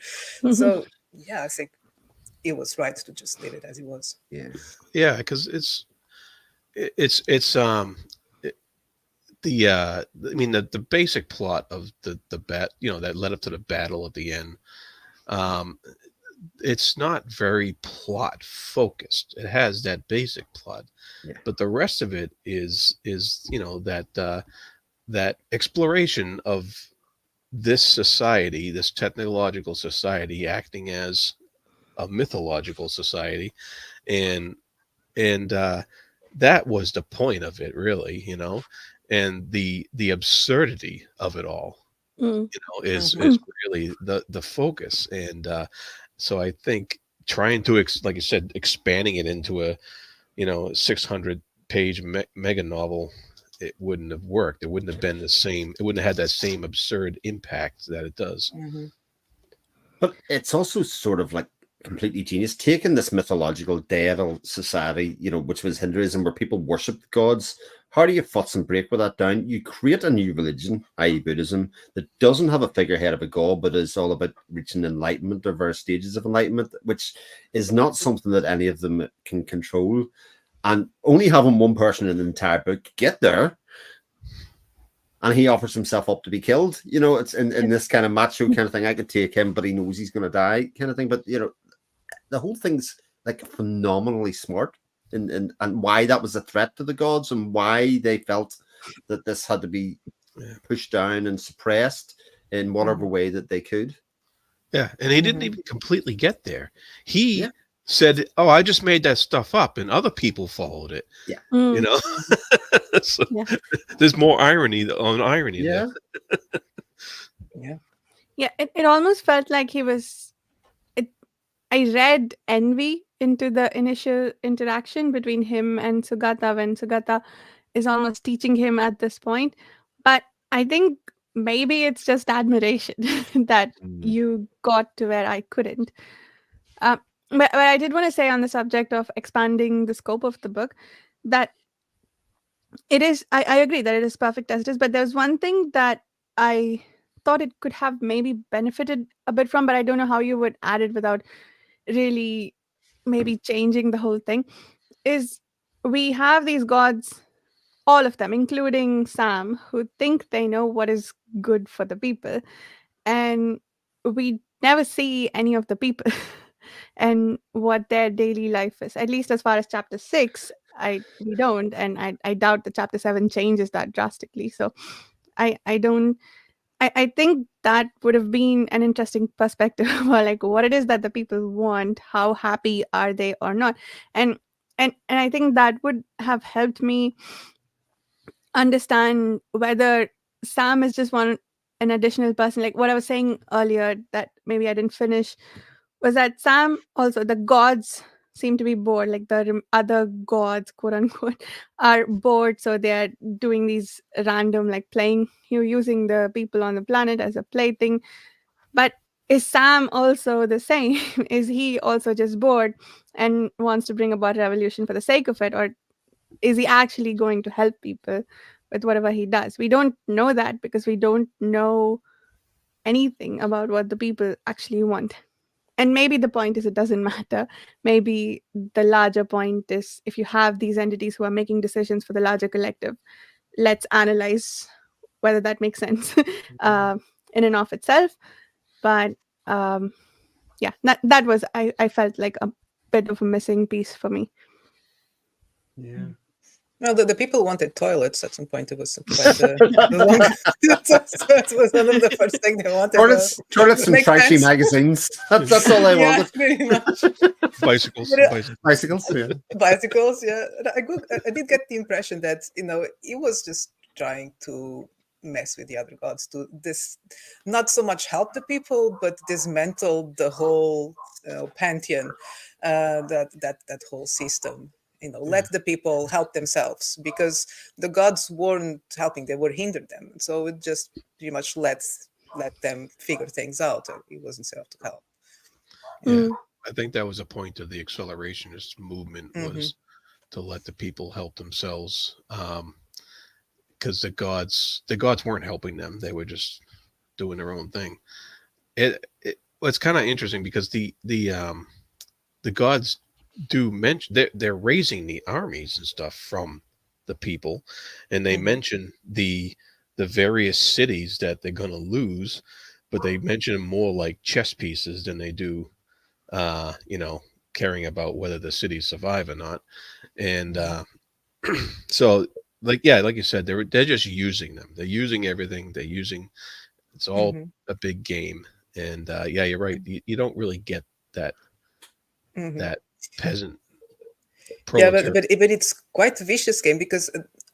So yeah, I think it was right to just leave it as it was. Yeah. Yeah, because it's it, I mean the basic plot of the bat, that led up to the battle at the end. Um, it's not very plot focused. It has that basic plot, Yeah. but the rest of it is that exploration of this society, this technological society, acting as a mythological society, and and that was the point of it, really, and the absurdity of it all, Mm. is really the focus, and so I think trying to like you said, expanding it into a 600 page mega novel, it wouldn't have worked. It wouldn't have been the same. It wouldn't have had that same absurd impact that it does. Mm-hmm. But it's also sort of like completely genius, taking this mythological deidal society, which was Hinduism, where people worship the gods. How do you futz and break with that down? You create a new religion, i.e. Buddhism, that doesn't have a figurehead of a god, but is all about reaching enlightenment or various stages of enlightenment, which is not something that any of them can control. And only having one person in the entire book get there, and he offers himself up to be killed. It's in this kind of macho kind of thing. I could take him, but he knows he's going to die kind of thing. But, the whole thing's like phenomenally smart, and why that was a threat to the gods, and why they felt that this had to be pushed down and suppressed in whatever way that they could. Yeah, and he didn't even completely get there. He Yeah. said, "Oh, I just made that stuff up," and other people followed it. Yeah. You know, so Yeah. there's more irony on irony Yeah. there. Yeah. Yeah, it almost felt like he was. I read envy into the initial interaction between him and Sugata when Sugata is almost teaching him at this point. But I think maybe it's just admiration that you got to where I couldn't. Um, but I did want to say on the subject of expanding the scope of the book that it is, I agree that it is perfect as it is, but there's one thing that I thought it could have maybe benefited a bit from, but I don't know how you would add it without really maybe changing the whole thing. Is we have these gods, all of them, including Sam, who think they know what is good for the people, and we never see any of the people and what their daily life is, at least as far as chapter 6. We don't, and I doubt that chapter 7 changes that drastically. So I don't, I think that would have been an interesting perspective for like what it is that the people want, how happy are they or not. And I think that would have helped me understand whether Sam is just an additional person. Like what I was saying earlier that maybe I didn't finish was that Sam also, the gods seem to be bored, like the other gods, quote unquote, are bored, so they are doing these random, like playing, using the people on the planet as a plaything. But is Sam also the same? Is he also just bored and wants to bring about revolution for the sake of it, or is he actually going to help people with whatever he does? We don't know that because we don't know anything about what the people actually want. And maybe the point is it doesn't matter. Maybe the larger point is if you have these entities who are making decisions for the larger collective, let's analyze whether that makes sense uh, in and of itself. But yeah, that was, I felt like a bit of a missing piece for me. Yeah. Well, the people wanted toilets at some point. It was quite the long. It was one of the first things they wanted. Toilets and Makes trashy sense. magazines. That's all they Yeah, wanted. pretty much. Bicycles, But, bicycles. Bicycles. Yeah. bicycles, yeah. And I did get the impression that he was just trying to mess with the other gods to this, not so much help the people, but dismantle the whole pantheon, that whole system. Let the people help themselves, because the gods weren't helping; they were hindering them. So it just pretty much let them figure things out. It wasn't set up to help. Yeah, I think that was a point of the accelerationist movement, Mm-hmm. was to let the people help themselves. because the gods weren't helping them; they were just doing their own thing. Well, it's kind of interesting because the gods do mention they're raising the armies and stuff from the people, and they Hmm. mention the various cities that they're going to lose, but they mention them more like chess pieces than they do, you know, caring about whether the cities survive or not. And so, like, yeah, like you said, they're just using them. They're using everything. They're using it's all Hmm. a big game. And yeah, you're right. You don't really get that Hmm. that peasant Yeah, but, proletariat. but it's quite a vicious game because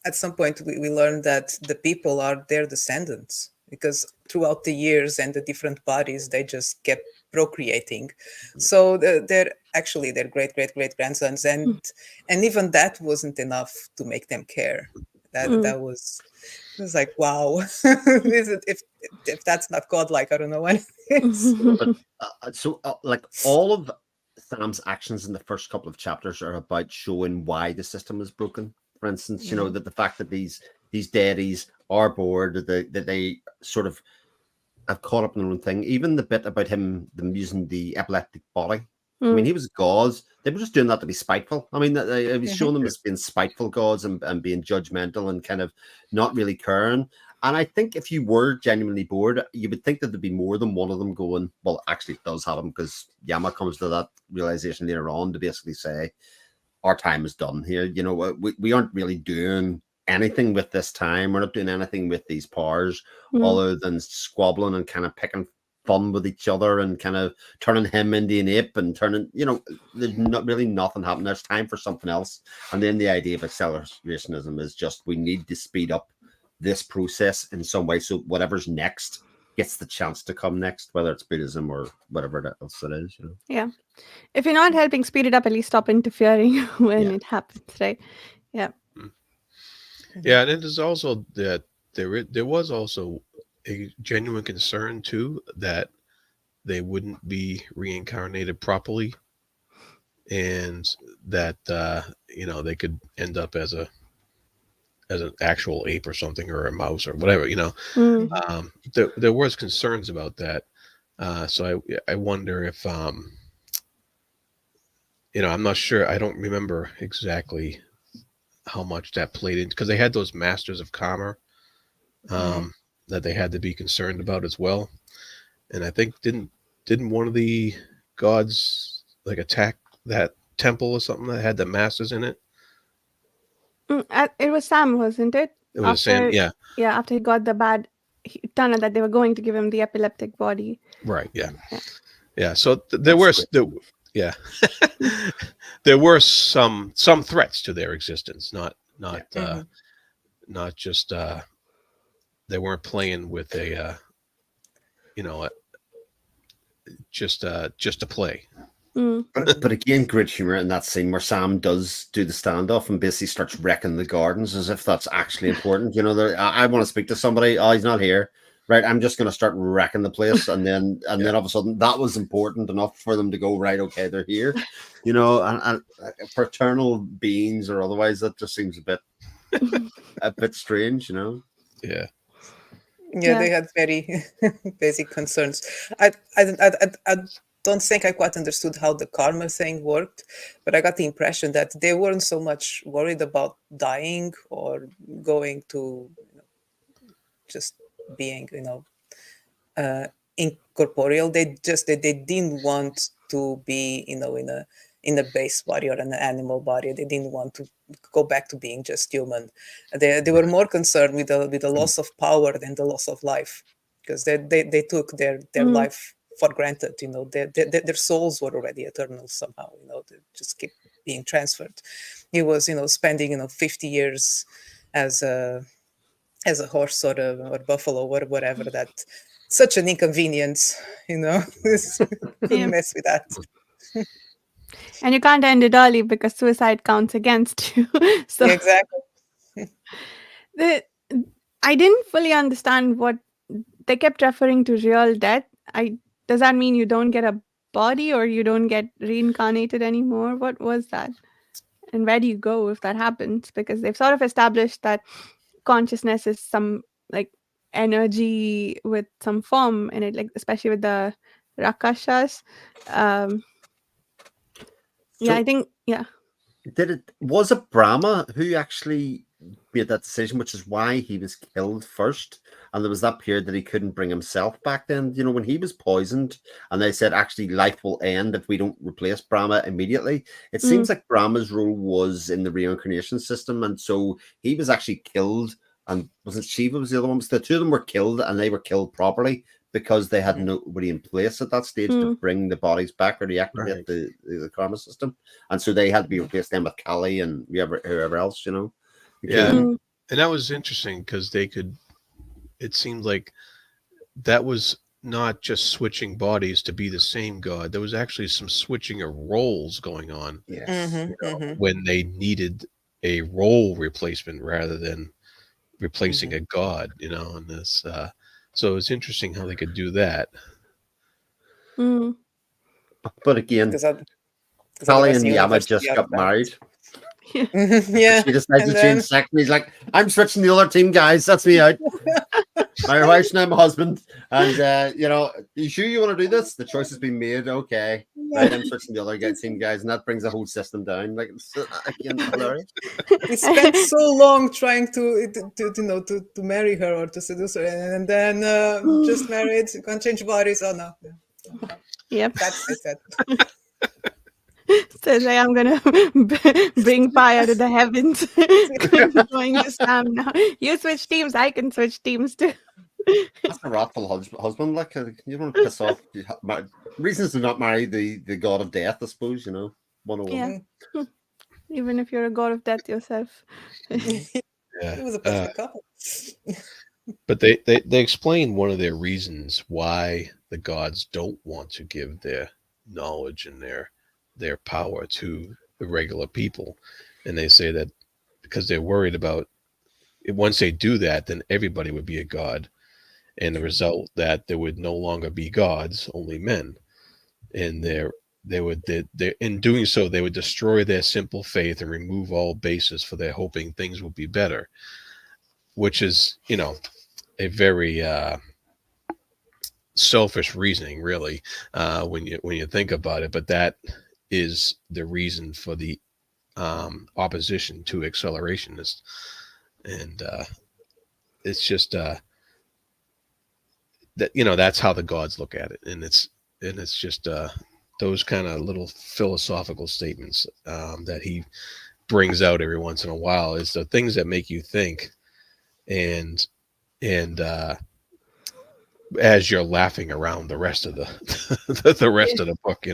at some point we learned that the people are their descendants because throughout the years and the different bodies they just kept procreating. So they're actually their great grandsons, and even that wasn't enough to make them care. That Mm. that was it was like wow. If that's not godlike, I don't know what it is. But like all of Sam's actions in the first couple of chapters are about showing why the system is broken. For instance, Hmm. that the fact that these deities are bored, that they sort of have caught up in their own thing. Even the bit about them using the epileptic body. I mean, Mm. he was gods. They were just doing that to be spiteful. I mean, he was Hmm. showing them as being spiteful gods and being judgmental and kind of not really caring. And I think if you were genuinely bored, you would think that there'd be more than one of them going, well, actually, it does happen because Yama comes to that realization later on to basically say, our time is done here. We aren't really doing anything with this time. We're not doing anything with these powers Mm. other than squabbling and kind of picking fun with each other and kind of turning him into an ape and there's not really nothing happening. There's time for something else. And then the idea of accelerationism is just we need to speed up this process in some way so whatever's next gets the chance to come next, whether it's Buddhism or whatever else it is. Yeah. If you're not helping speed it up, at least stop interfering when Yeah. it happens, right? Yeah. Mm. Hmm. Yeah, and it is also that there was also a genuine concern too that they wouldn't be reincarnated properly, and that they could end up as an actual ape or something, or a mouse or whatever. Mm. Hmm. There was concerns about that. So I wonder if I'm not sure. I don't remember exactly how much that played in because they had those masters of karma, Hmm. um, that they had to be concerned about as well. And I think didn't one of the gods like attack that temple or something that had the masters in it? It was Sam, wasn't it? It was the same. After, Yeah, yeah, after he got the bad tunnel that they were going to give him the epileptic body. right. Yeah, Yeah. yeah. So there That's were great. yeah, there were some threats to their existence. Yeah. Hmm. Not just they weren't playing with a you know a, just to play. Mm. But again, great humor in that scene where Sam does do the standoff and basically starts wrecking the gardens as if that's actually important. I want to speak to somebody. Oh, he's not here. Right, I'm just going to start wrecking the place, and Yeah. then all of a sudden that was important enough for them to go right. Okay, they're here. And fraternal beings or otherwise, that just seems a bit strange. Yeah. Yeah, Yeah. they had very basic concerns. I don't think I quite understood how the karma thing worked, but I got the impression that they weren't so much worried about dying or going to just being, uh, incorporeal. They didn't want to be, in a base body or an animal body. They didn't want to go back to being just human. They were more concerned with the loss of power than the loss of life, because they took their Mm. life for granted. Their souls were already eternal somehow. They just keep being transferred. He was, spending 50 years as a horse or buffalo or whatever. That such an inconvenience. Couldn't Yeah. mess with that. And you can't end it early because suicide counts against you. So Yeah, exactly. the I didn't fully understand what they kept referring to real death. I Does that mean you don't get a body or you don't get reincarnated anymore? What was that? And where do you go if that happens? Because they've sort of established that consciousness is some like energy with some form in it, like especially with the rakashas. Um, yeah, I So think yeah. was it Brahma who actually made that decision, which is why he was killed first? And there was that period that he couldn't bring himself back then, when he was poisoned, and they said actually life will end if we don't replace Brahma immediately. It Mm, seems like Brahma's role was in the reincarnation system, and so he was actually killed. And was it Shiva was the other one? The two of them were killed, and they were killed properly because they had Mhm. nobody in place at that stage to mm, bring the bodies back or reactivate Right. the karma system. And so they had to be replaced then with Kali and whoever else, Yeah, including. mm, and that was interesting because they could. It seemed like that was not just switching bodies to be the same god. There was actually some switching of roles going on Yes. Mhm, mhm, when they needed a role replacement rather than replacing mhm. a god. And this. So it's interesting how they could do that. mm. But again, Because because Kali otherwise and the Yama universe would be just out of got married. balance. Yeah. Yeah, She decides and to change then sex, and he's like, I'm switching the other team, guys. That's me out. My wife's now my husband. And, you sure you want to do this? The choice has been made. Okay. Right. I'm switching the other team, guys. And that brings the whole system down. Like, it's, again, hilarious. we spent so long trying to marry her or to seduce her, and then just married, can't change bodies. Oh no, Yep. that's it. So it's like I'm gonna bring fire to the heavens, going to Sam now. You switch teams, I can switch teams too. That's a wrathful husband. Like, you want to piss off. Reasons to not marry the god of death, I suppose, 101. Yeah. Mhm. Even if you're a god of death yourself. Mhm. Yeah. It was a perfect couple. But they explain one of their reasons why the gods don't want to give their knowledge and their power to the regular people, and they say that because they're worried about once they do that, then everybody would be a god, and the result that there would no longer be gods, only men, and they in doing so they would destroy their simple faith and remove all basis for their hoping things will be better, which is a very selfish reasoning, really, when you think about it. But that is the reason for the opposition to accelerationists, and it's just that that's how the gods look at it, and it's just those kind of little philosophical statements that he brings out every once in a while is the things that make you think, and as you're laughing around the rest of the rest of the book.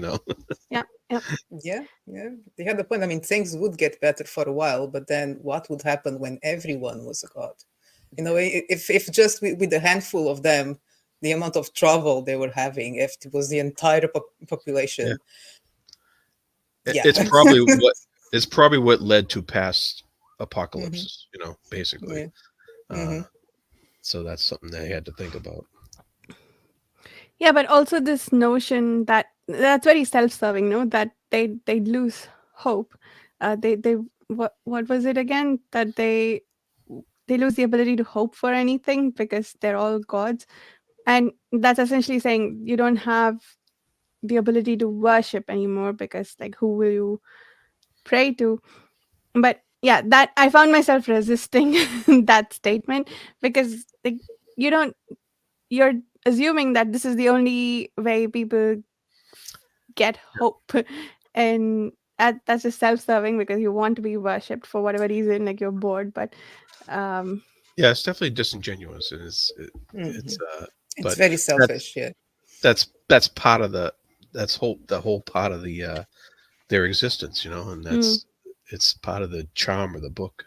Yeah. Yep. Yeah, yeah. They had the point. I mean, things would get better for a while, but then what would happen when everyone was a god? If just with a handful of them, the amount of trouble they were having, if it was the entire Yeah. population, yeah. It's probably what led to past Hmm. apocalypses, basically. Yeah. Uh, Hmm. so that's something they had to think about. Yeah, but also this notion that that's very self-serving, no? That they lose hope. They what was it again? That they lose the ability to hope for anything because they're all gods. And that's essentially saying you don't have the ability to worship anymore because like who will you pray to? But yeah, that I found myself resisting that statement because like you don't you're assuming that this is the only way people get hope and that's just self-serving because you want to be worshipped for whatever reason, like you're bored. But um Yeah, it's definitely disingenuous, and it's Hmm. It's but very that's selfish. Yeah. that's part of the whole part of their existence, and mm, it's part of the charm of the book.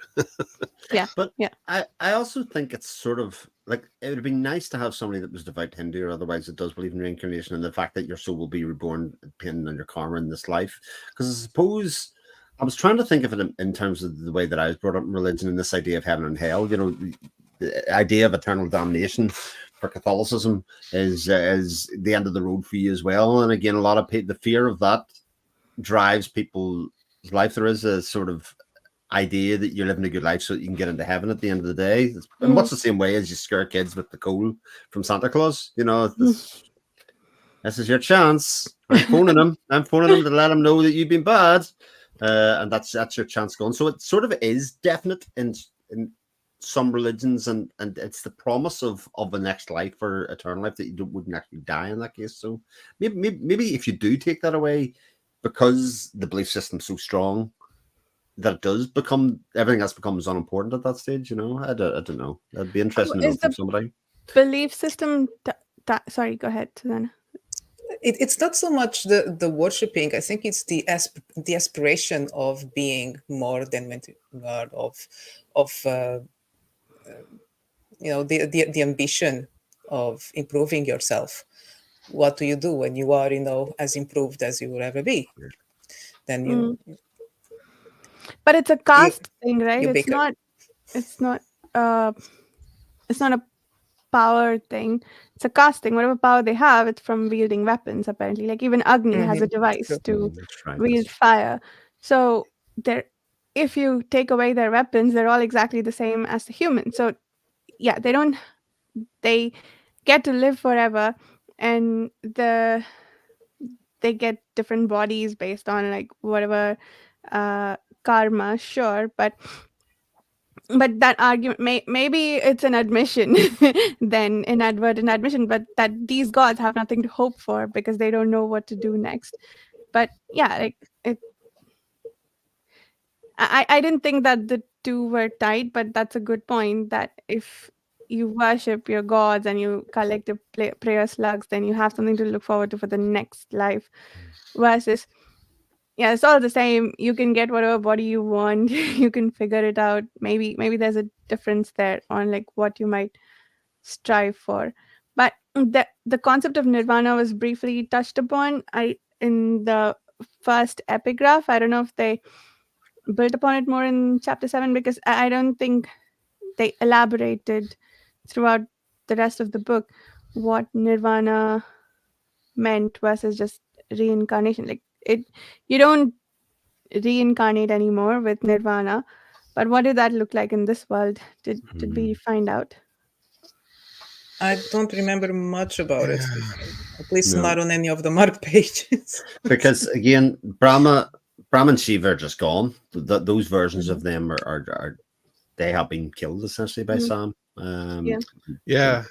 yeah, But yeah, I also think it's sort of like it would be nice to have somebody that was devout Hindu or otherwise that does believe in reincarnation and the fact that your soul will be reborn depending on your karma in this life. Because I suppose I was trying to think of it in terms of the way that I was brought up in religion and this idea of heaven and hell. The idea of eternal damnation for Catholicism is the end of the road for you as well. And again, a lot of people, the fear of that drives people's life. There is a sort of idea that you're living a good life so that you can get into heaven at the end of the day. It's in Mm. much the same way as you scare kids with the coal from Santa Claus. You know, Mm. this is your chance. I'm phoning him. I'm phoning him to let him know that you've been bad, and that's your chance gone. So it sort of is definite in some religions, and it's the promise of a next life or eternal life that you wouldn't actually die in that case. So maybe if you do take that away, because the belief system's so strong that it does become everything else becomes unimportant at that stage. You know, I don't know. That'd be interesting to know Is from the somebody. belief system? Sorry, go ahead, Susanna. It's not so much the worshiping. I think it's the aspiration of being more than what you are, of the ambition of improving yourself. What do you do when you are as improved as you will ever be? Then Mm. But it's a you caste thing, right? you It's bigger. not. It's not. Uh, it's not a power thing. It's a caste thing. Whatever power they have, it's from wielding weapons. Apparently, like even Agni has a Hmm. device True. to That's right. wield fire. So they're if you take away their weapons, they're all exactly the same as the human. So yeah, they get to live forever, and they get different bodies based on like whatever uh karma, sure, but that argument maybe it's an admission then inadvertent admission, but that these gods have nothing to hope for because they don't know what to do next. But yeah, like it I didn't think that the two were tied, but that's a good point that if you worship your gods and you collect the prayer slugs, then you have something to look forward to for the next life. Versus, yeah, it's all the same. You can get whatever body you want. You can figure it out. Maybe there's a difference there on like what you might strive for. But the concept of nirvana was briefly touched upon. I in the first epigraph. I don't know if they built upon it more in chapter 7 because I don't think they elaborated throughout the rest of the book what nirvana meant versus just reincarnation. Like it, you don't reincarnate anymore with nirvana. But what did that look like in this world? Did we find out? I don't remember much about it, Yeah. at least No, not on any of the marked pages. because again, Brahma and Shiva are just gone. Those versions of them are they have been killed essentially by Mm, Sam. yeah. Yeah.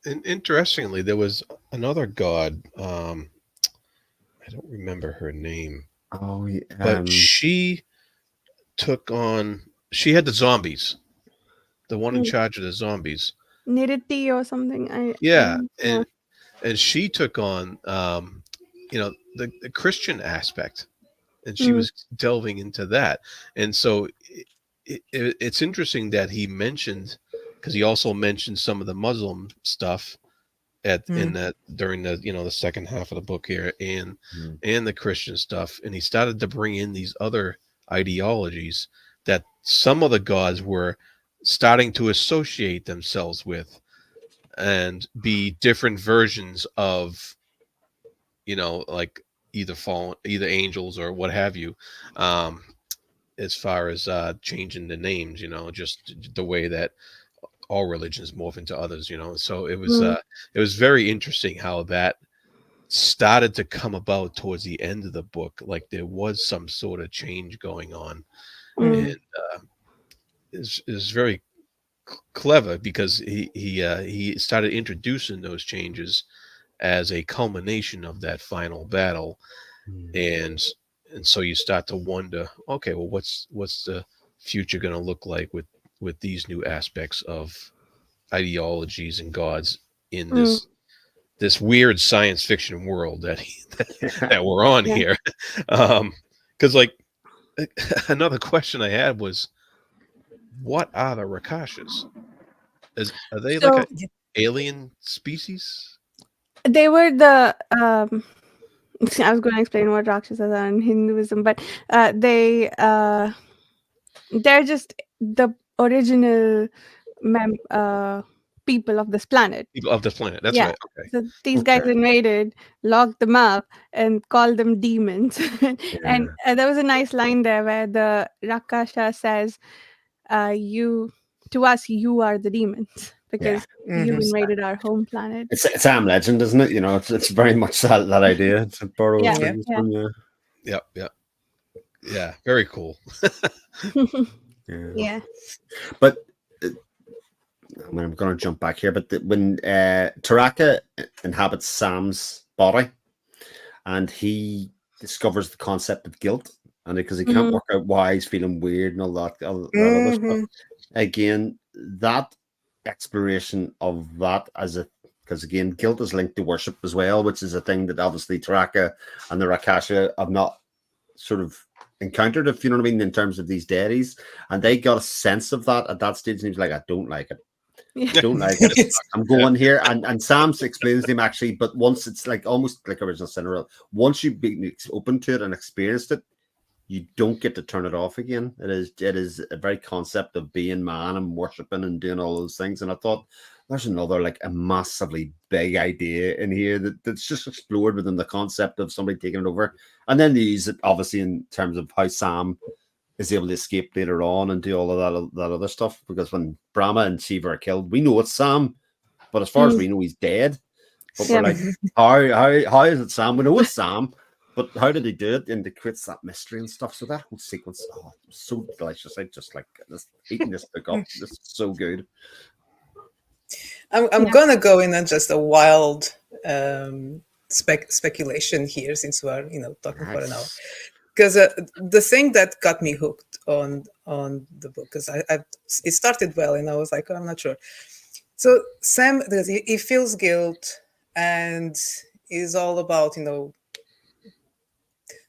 And interestingly, there was another god. I don't remember her name, Oh, but she took on. She had the zombies, the one in Mm, charge of the zombies. Niriti or something. Yeah, Yeah. and she took on, the Christian aspect, and she Mm, was delving into that. And so it's interesting that he mentioned, because he also mentioned some of the Muslim stuff at in Mm. that during the the second half of the book here, mm, and the Christian stuff, and he started to bring in these other ideologies that some of the gods were starting to associate themselves with and be different versions of, like either angels or what have you, um as far as changing the names, just the way that all religions morph into others, so mm, it was very interesting how that started to come about towards the end of the book, like there was some sort of change going on. mm, And is very clever because he started introducing those changes as a culmination of that final battle. mm. And and so you start to wonder, okay, well, what's the future going to look like with these new aspects of ideologies and gods in mm. this weird science fiction world that we're on Yeah. here. Because like another question I had was, what are the Rakashas? Are they like a So alien species? they were the I was going to explain what Rakshasas are in Hinduism, but they're just the original people of this planet. People of this planet. That's Yeah. right. Okay. So these guys Okay. invaded, locked them up, and called them demons. And Yeah. there was a nice line there where the Rakasha says, "You, to us, you are the demons Yeah. because you Mhm. invaded our home planet." It's Am Legend, isn't it? You know, it's very much that idea. It's a borrow Yeah, Yeah. things yeah, from you. Yep. Yep. Yeah. Very cool. Yeah. yeah. But I mean, I'm going to jump back here. But when Taraka inhabits Sam's body, and he discovers the concept of guilt, and because he can't Mm, work out why he's feeling weird and all that other stuff. Mhm. Again, that exploration of that as a because again, guilt is linked to worship as well, which is a thing that obviously Taraka and the Rakasha have not sort of encountered, if you know what I mean, in terms of these deities. And they got a sense of that at that stage, and he was like, I don't like it. yeah. Don't like it. This It's- I'm sucks. Yeah. going here, and Sam explains to him actually. But once it's like almost like original Cinderella, once you've been open to it and experienced it, you don't get to turn it off again. It is a very concept of being man and worshiping and doing all those things. And I thought there's another like a massively big idea in here that's just explored within the concept of somebody taking it over, and then they use it obviously in terms of how Sam is able to escape later on and do all of that other stuff. Because when Brahma and Shiva are killed, we know it's Sam, but as far as Mm, we know, he's dead. But we're yeah. like, how is it Sam? We know it's Sam, but how did they do it? And it creates that mystery and stuff. So that whole sequence, oh, it was so delicious. I just like this eating this book up. This is so good. I'm Yeah. gonna go in on just a wild speculation here, since we're talking for an hour. Nice. Because the thing that got me hooked on the book, because it started well, and I was like, oh, I'm not sure. So Sam, because he feels guilt, and is all about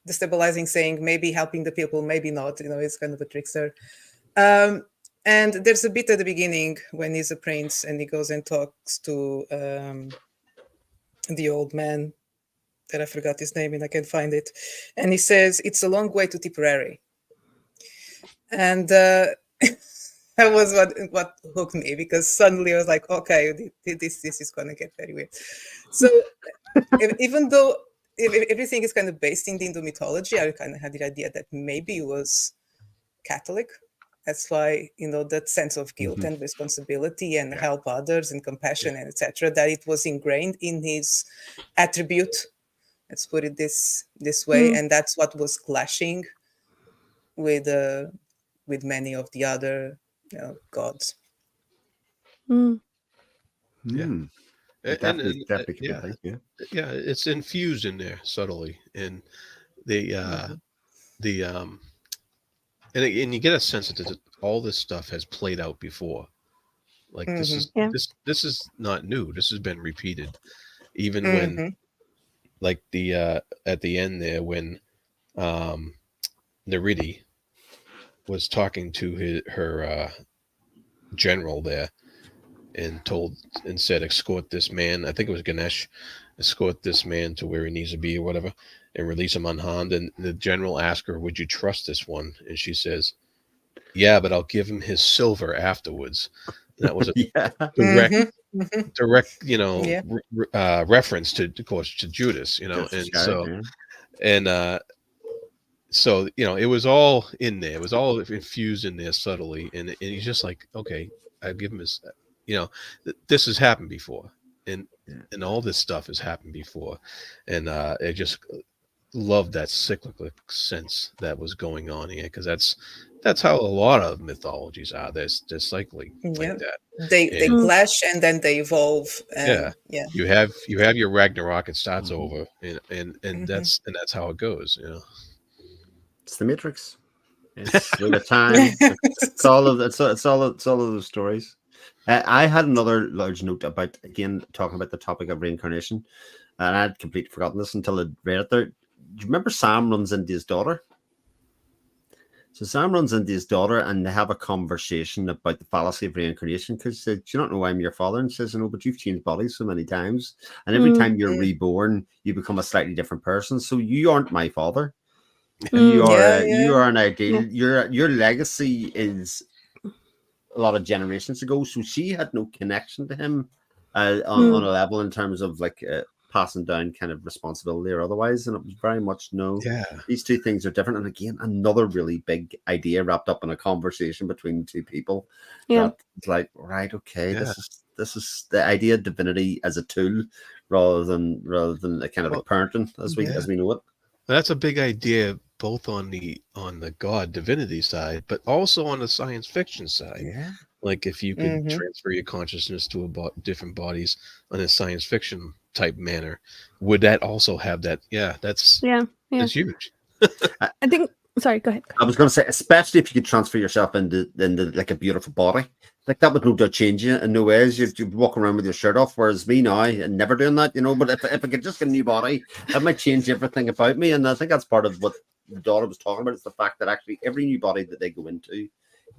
destabilizing, saying maybe helping the people, maybe not. It's kind of a trickster. And there's a bit at the beginning when he's a prince and he goes and talks to the old man that I forgot his name and I can't find it. And he says, it's a long way to Tipperary. And that was what hooked me, because suddenly I was like, okay, this is going to get very weird. So even though if everything is kind of based in the Hindu mythology, I kind of had the idea that maybe it was Catholic. That's why that sense of guilt and responsibility and help others and compassion and etc. That it was ingrained in his attribute. Let's put it this way, Mm, and that's what was clashing with many of the other gods. mm, Yeah. Hmm. And, Definitely could be yeah, thing. Yeah. yeah, it's infused in there subtly, and the Mhm. the and you get a sense that all this stuff has played out before. Like this Mhm. is yeah. this is not new. This has been repeated, even when Mhm. like the at the end there when um Nariti was talking to her general there and told and said escort this man. I think it was Ganesh, escort this man to where he needs to be or whatever, and release him unharmed. And the general asked her, "Would you trust this one?" And she says, "Yeah, but I'll give him his silver afterwards." And that was a Yeah. direct Mhm. Mhm. direct Yeah. reference to, of course, to Judas, Just and Sky. so Yeah. and so it was all in there. It was all infused in there subtly, and he's just like, okay, I give him his, this has happened before, and Yeah. and all this stuff has happened before, and I just love that cyclical sense that was going on here, because that's how a lot of mythologies are. They're cycling like Yeah. that, They and Mm, clash and then they evolve, yeah, and yeah. you have your Ragnarok, it starts Mhm. over, and Mhm. that's how it goes, It's the Matrix. It's Wheel of Time. It's all of it's all of those stories. I had another large note about again talking about the topic of reincarnation, and I'd completely forgotten this until I read it there. Do you remember Sam runs into his daughter? So Sam runs into his daughter, and they have a conversation about the fallacy of reincarnation. Because she said, "Do you not know why I'm your father?" And she says, "No, but you've changed bodies so many times, and every mm, time you're Mm. reborn, you become a slightly different person. So you aren't my father. mm, Yeah, You yeah. are an yeah. ideal. Your legacy is a lot of generations ago. So she had no connection to him on Mm, a level in terms of like passing down kind of responsibility or otherwise. And it was very much no. Yeah. These two things are different. And again, another really big idea wrapped up in a conversation between two people yeah. that it's like, right, okay, Yeah. this is the idea of divinity as a tool rather than a kind of like Well, parenting yeah. as we know it. That's a big idea both on the god divinity side, but also on the science fiction side. Yeah. Like if you could Mm-hmm. transfer your consciousness to different bodies in a science fiction type manner, would that also have that? Yeah, Yeah. Yeah. that's huge. I think. Sorry. Go ahead. Go I was going to say, especially if you could transfer yourself into like a beautiful body, like that would no doubt change you in no ways. You'd walk around with your shirt off, whereas me now, and never doing that, you know. But if I could just get a new body, that might change everything about me. And I think that's part of what the daughter was talking about. Is the fact that actually every new body that they go into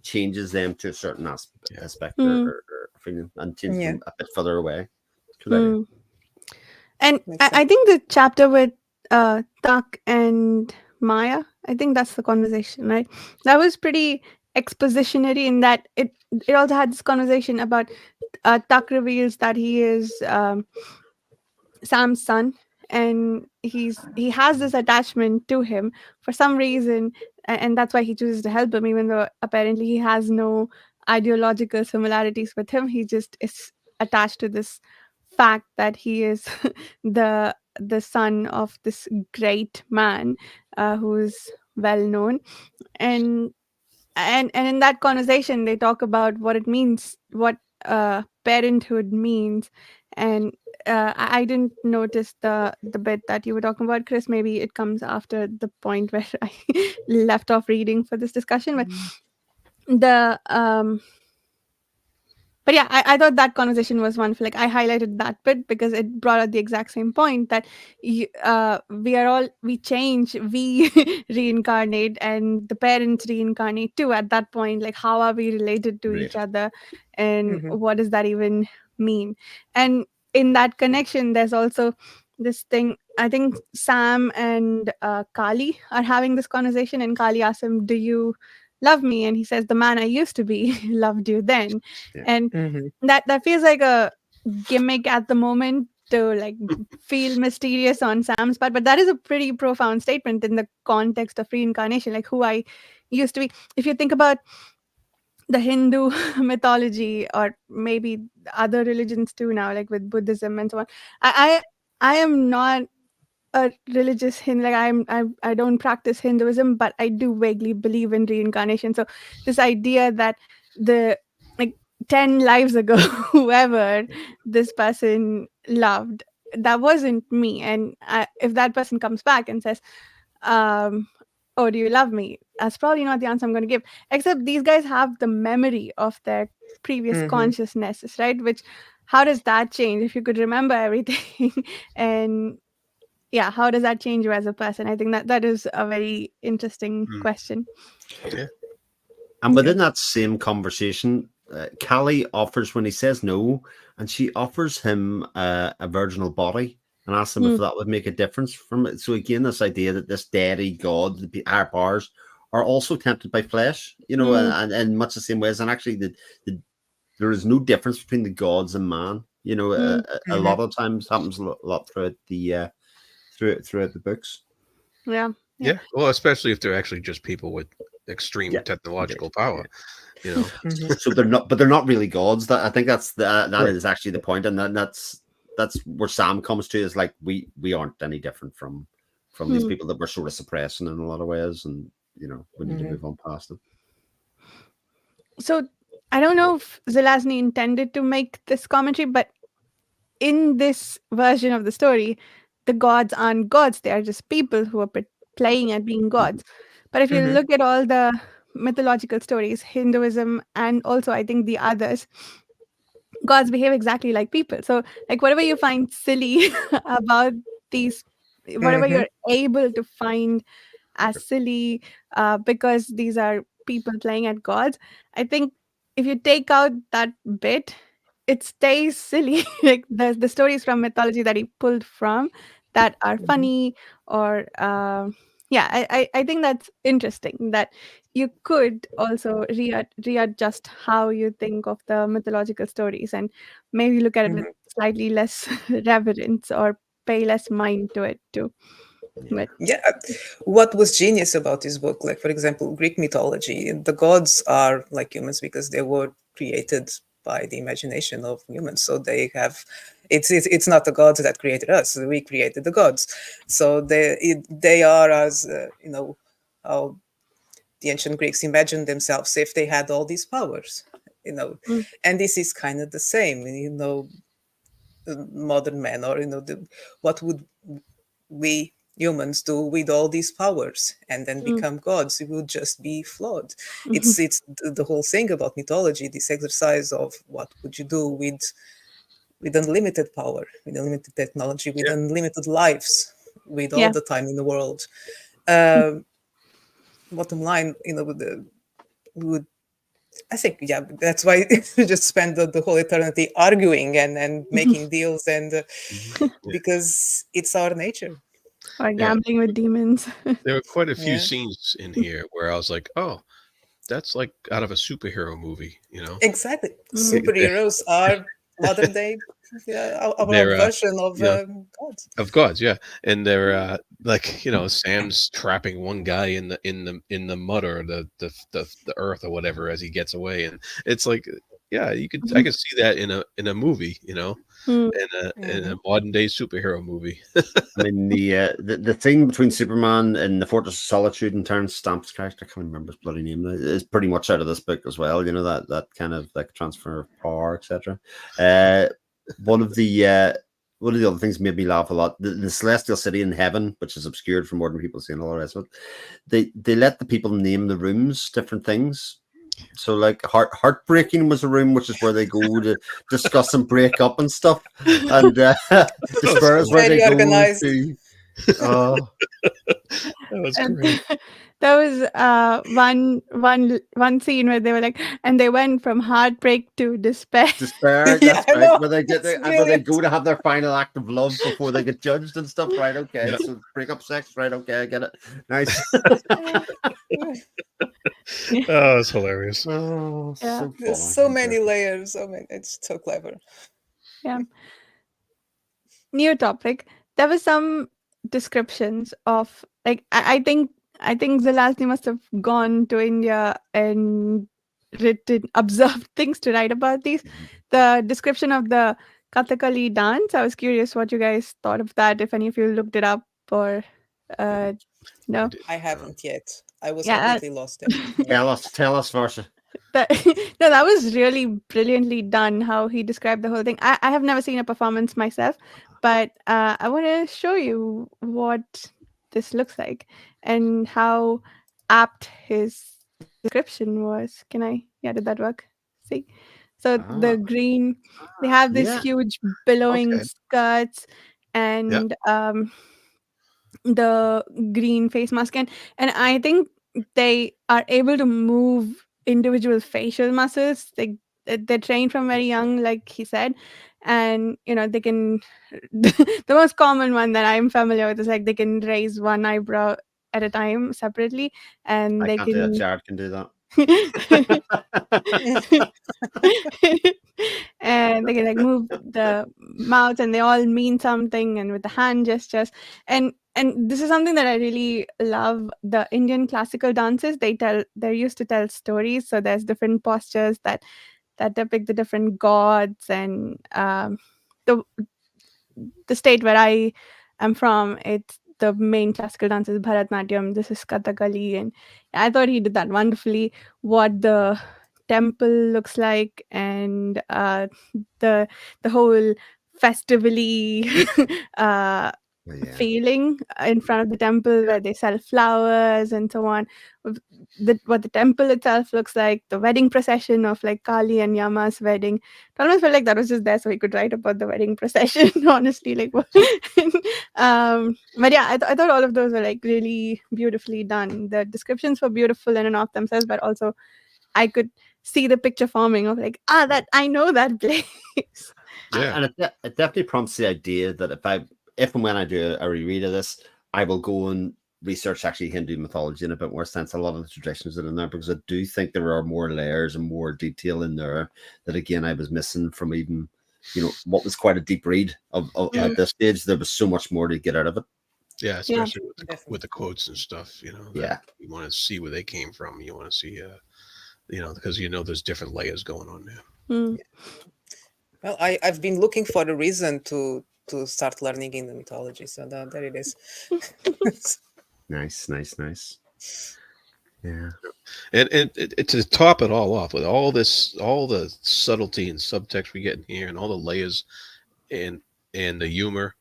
changes them to a certain Yeah. aspect ahead. or feeling and changes Yeah, them a bit further away. Good idea. Mm. And makes I sense. think the chapter with Tak and Maya, I think that's the conversation, right? That was pretty expositionary in that it also had this conversation about Tak reveals that he is Sam's son, and he has this attachment to him for some reason, and that's why he chooses to help him, even though apparently he has no ideological similarities with him. He just is attached to this fact that he is the son of this great man who's well known, and and in that conversation they talk about what it means, what parenthood means, and I didn't notice the bit that you were talking about, Chris. Maybe it comes after the point where I left off reading for this discussion, but the but yeah, I thought that conversation was wonderful. Like I highlighted that bit because it brought out the exact same point that we are all, we change, we reincarnate, and the parents reincarnate too. At that point, like how are we related to each Related. other, and Mm-hmm. what does that even mean? And in that connection, there's also this thing. I think Sam and Kali are having this conversation, and Kali asks him, "Do you love me?" And he says, "The man I used to be loved you then." Yeah. And Mm-hmm. that feels like a gimmick at the moment to like feel mysterious on Sam's part, but that is a pretty profound statement in the context of reincarnation, like who I used to be. If you think about the Hindu mythology, or maybe other religions too now, like with Buddhism and so on, I am not a religious Hindu. Like I don't practice Hinduism, but I do vaguely believe in reincarnation. So this idea that the like 10 lives ago, whoever this person loved, that wasn't me. And if that person comes back and says, um, "Oh, do you love me?" That's probably not the answer I'm going to give. Except these guys have the memory of their previous Mm-hmm. consciousnesses, right? Which, how does that change if you could remember everything? And yeah, how does that change you as a person? I think that is a very interesting Mm. question. Yeah. And Yeah. within that same conversation, Callie offers, when he says no, and she offers him a virginal body and asks him if Mm, that would make a difference from it. So again, this idea that this deity god, our powers, are also tempted by flesh, you know, mm, and in much the same ways. And actually, there is no difference between the gods and man. You know, mm, a Mm-hmm. lot of times happens a lot throughout the throughout the books. yeah, yeah. Yeah. Well, especially if they're actually just people with extreme Yeah, indeed. technological power, you know. Mm-hmm. So they're not, but they're not really gods. That I think that Right. is actually the point, and that's where Sam comes to, is like we aren't any different from these Mm. people that we're sort of suppressing in a lot of ways, and you know we need to Mm-hmm. move on past them. So I don't know if Zelazny intended to make this commentary, but in this version of the story, the gods aren't gods. They are just people who are playing at being Mhm. gods. But if you Mm-hmm. look at all the mythological stories, Hinduism, and also I think the others, gods behave exactly like people. So, like, whatever you find silly about these, whatever Mm-hmm. you're able to find as silly, because these are people playing at gods, I think if you take out that bit, it stays silly. Like the stories from mythology that he pulled from that are Mm-hmm. funny or yeah, I think that's interesting that you could also readjust how you think of the mythological stories and maybe look at it with Mhm. slightly less reverence or pay less mind to it too. But Yeah, what was genius about this book, like for example, Greek mythology, the gods are like humans because they were created by the imagination of humans. So they have, it's not the gods that created us. We created the gods. So they are as how the ancient Greeks imagined themselves if they had all these powers. You know, mm, and this is kind of the same. Modern man, or what would we humans do with all these powers and then mm, become gods? It would just be flawed. mhm, It's the whole thing about mythology, this exercise of what would you do with unlimited power, with unlimited technology, with Yeah. unlimited lives, with all yeah. the time in the world. um, Bottom line, would I think, yeah, that's why we just spend the whole eternity arguing and making deals, and Mhm. Yeah. because it's our nature. Or Yeah. gambling with demons. There were quite a few Yeah, scenes in here where I was like, oh, that's like out of a superhero movie, you know? exactly. Mm, Superheroes are modern day, yeah, our They're, version of you know, gods. of gods, yeah, and they're like, Sam's trapping one guy in the mud or the earth or whatever as he gets away, and it's like, yeah, I mhm, could see that in a movie, mm, in a Hmm. modern day superhero movie. I mean, the thing between Superman and the Fortress of Solitude and Terrence Stamp's character, I can't remember his bloody name, is pretty much out of this book as well. You know, that kind of like transfer of power, etc. Uh, one of the one of the other things made me laugh a lot. The Celestial City in Heaven, which is obscured from modern people seeing all the rest of it. They let the people name the rooms different things. So like heartbreaking was a room which is where they go to discuss and break up and stuff, and That was despair is where they Very go organized. to. Oh, that was and great. there was one scene where they were like, and they went from heartbreak to despair. despair. Yeah, That's I right. know. Where they get That's there and where they brilliant. go to have their final act of love before they get judged and stuff. Right? Okay. Yeah. So break up sex. Right? Okay. I get it. Nice. Oh, it's hilarious. Oh, Yeah, so There's funny. so many Interesting. layers. So many. It's so clever. yeah. New topic. There were some descriptions of like I think Zelazny must have gone to India and written observed things to write about these. The description of the Kathakali dance. I was curious what you guys thought of that. If any of you looked it up or uh I no. did. I haven't yet. I was Yeah. completely lost there. Yeah. Tell us, Varsha. That no, that was really brilliantly done. How he described the whole thing. I have never seen a performance myself, but I want to show you what this looks like and how apt his description was. Can I? Yeah, did that work? See, so the Ah, green, they have this yeah. huge billowing Okay. skirts Yeah. and the green face mask, and I think they are able to move individual facial muscles. They're trained from very young, like he said, and they can the most common one that I'm familiar with is like they can raise one eyebrow at a time separately, and I they can't do that. can Jared can do that. and they can like move the mouth and they all mean something and with the hand gestures, and this is something that I really love. The Indian classical dances, they're used to tell stories, so there's different postures that depict the different gods, and the the state where I am from, it's the main classical dance is Bharatnatyam. This is Kathakali, and I thought he did that wonderfully. What the temple looks like, and the the whole festively uh, Oh, yeah. feeling in front of the temple where they sell flowers and so on. What the temple itself looks like, the wedding procession of like Kali and Yama's wedding. It almost felt like that was just there so he could write about the wedding procession, honestly. Like, but yeah, I thought all of those were like really beautifully done. The descriptions were beautiful in and of themselves, but also I could see the picture forming of like, that I know that place. Yeah. And it definitely prompts the idea that if and when I do a reread of this, I will go and research actually Hindu mythology in a bit more sense. A lot of the traditions that are in there, because I do think there are more layers and more detail in there that again I was missing from even what was quite a deep read of Yeah, at this stage. There was so much more to get out of it. yeah, Yeah. especially with the Definitely. quotes and stuff. That Yeah, you want to see where they came from. You want to see, because there's different layers going on there. Mm. Well, I've been looking for a reason to start learning in the mythology, so there it is. nice. Yeah, And to top it all off with all the subtlety and subtext we get in here, and all the layers and the humor,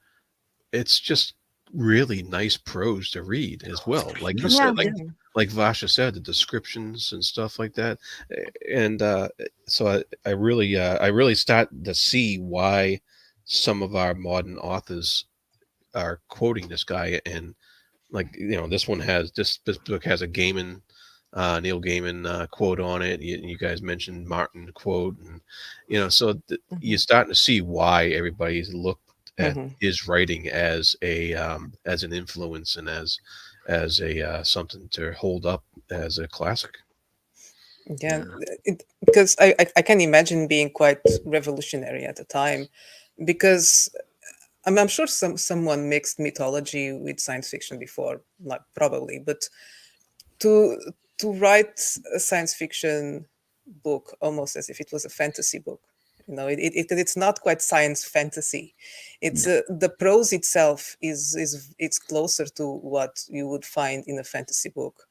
it's just really nice prose to read as well. Like you said, Yeah. like Yeah. like Vasha said, the descriptions and stuff like that. And so I really start to see why some of our modern authors are quoting this guy. And like this one has this book has a Gaiman, Neil Gaiman quote on it. You guys mentioned Martin quote, and so you're Mhm. starting to see why everybody's looked at Mhm. his writing as as an influence, and as a something to hold up as a classic. Yeah, yeah. because I can imagine being quite revolutionary at the time, because I'm sure someone mixed mythology with science fiction before, like probably, but to write a science fiction book almost as if it was a fantasy book, it's not quite science fantasy. It's the prose itself is it's closer to what you would find in a fantasy book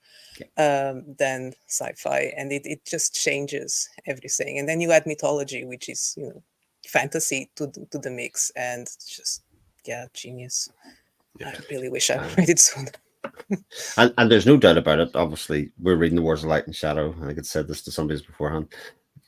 than sci-fi, and it just changes everything. And then you add mythology, which is fantasy to the mix, and just yeah, genius. Yeah. I really wish I Uh, read it soon. and there's no doubt about it. Obviously, we're reading The Wars of Light and Shadow. I think I said this to somebody beforehand.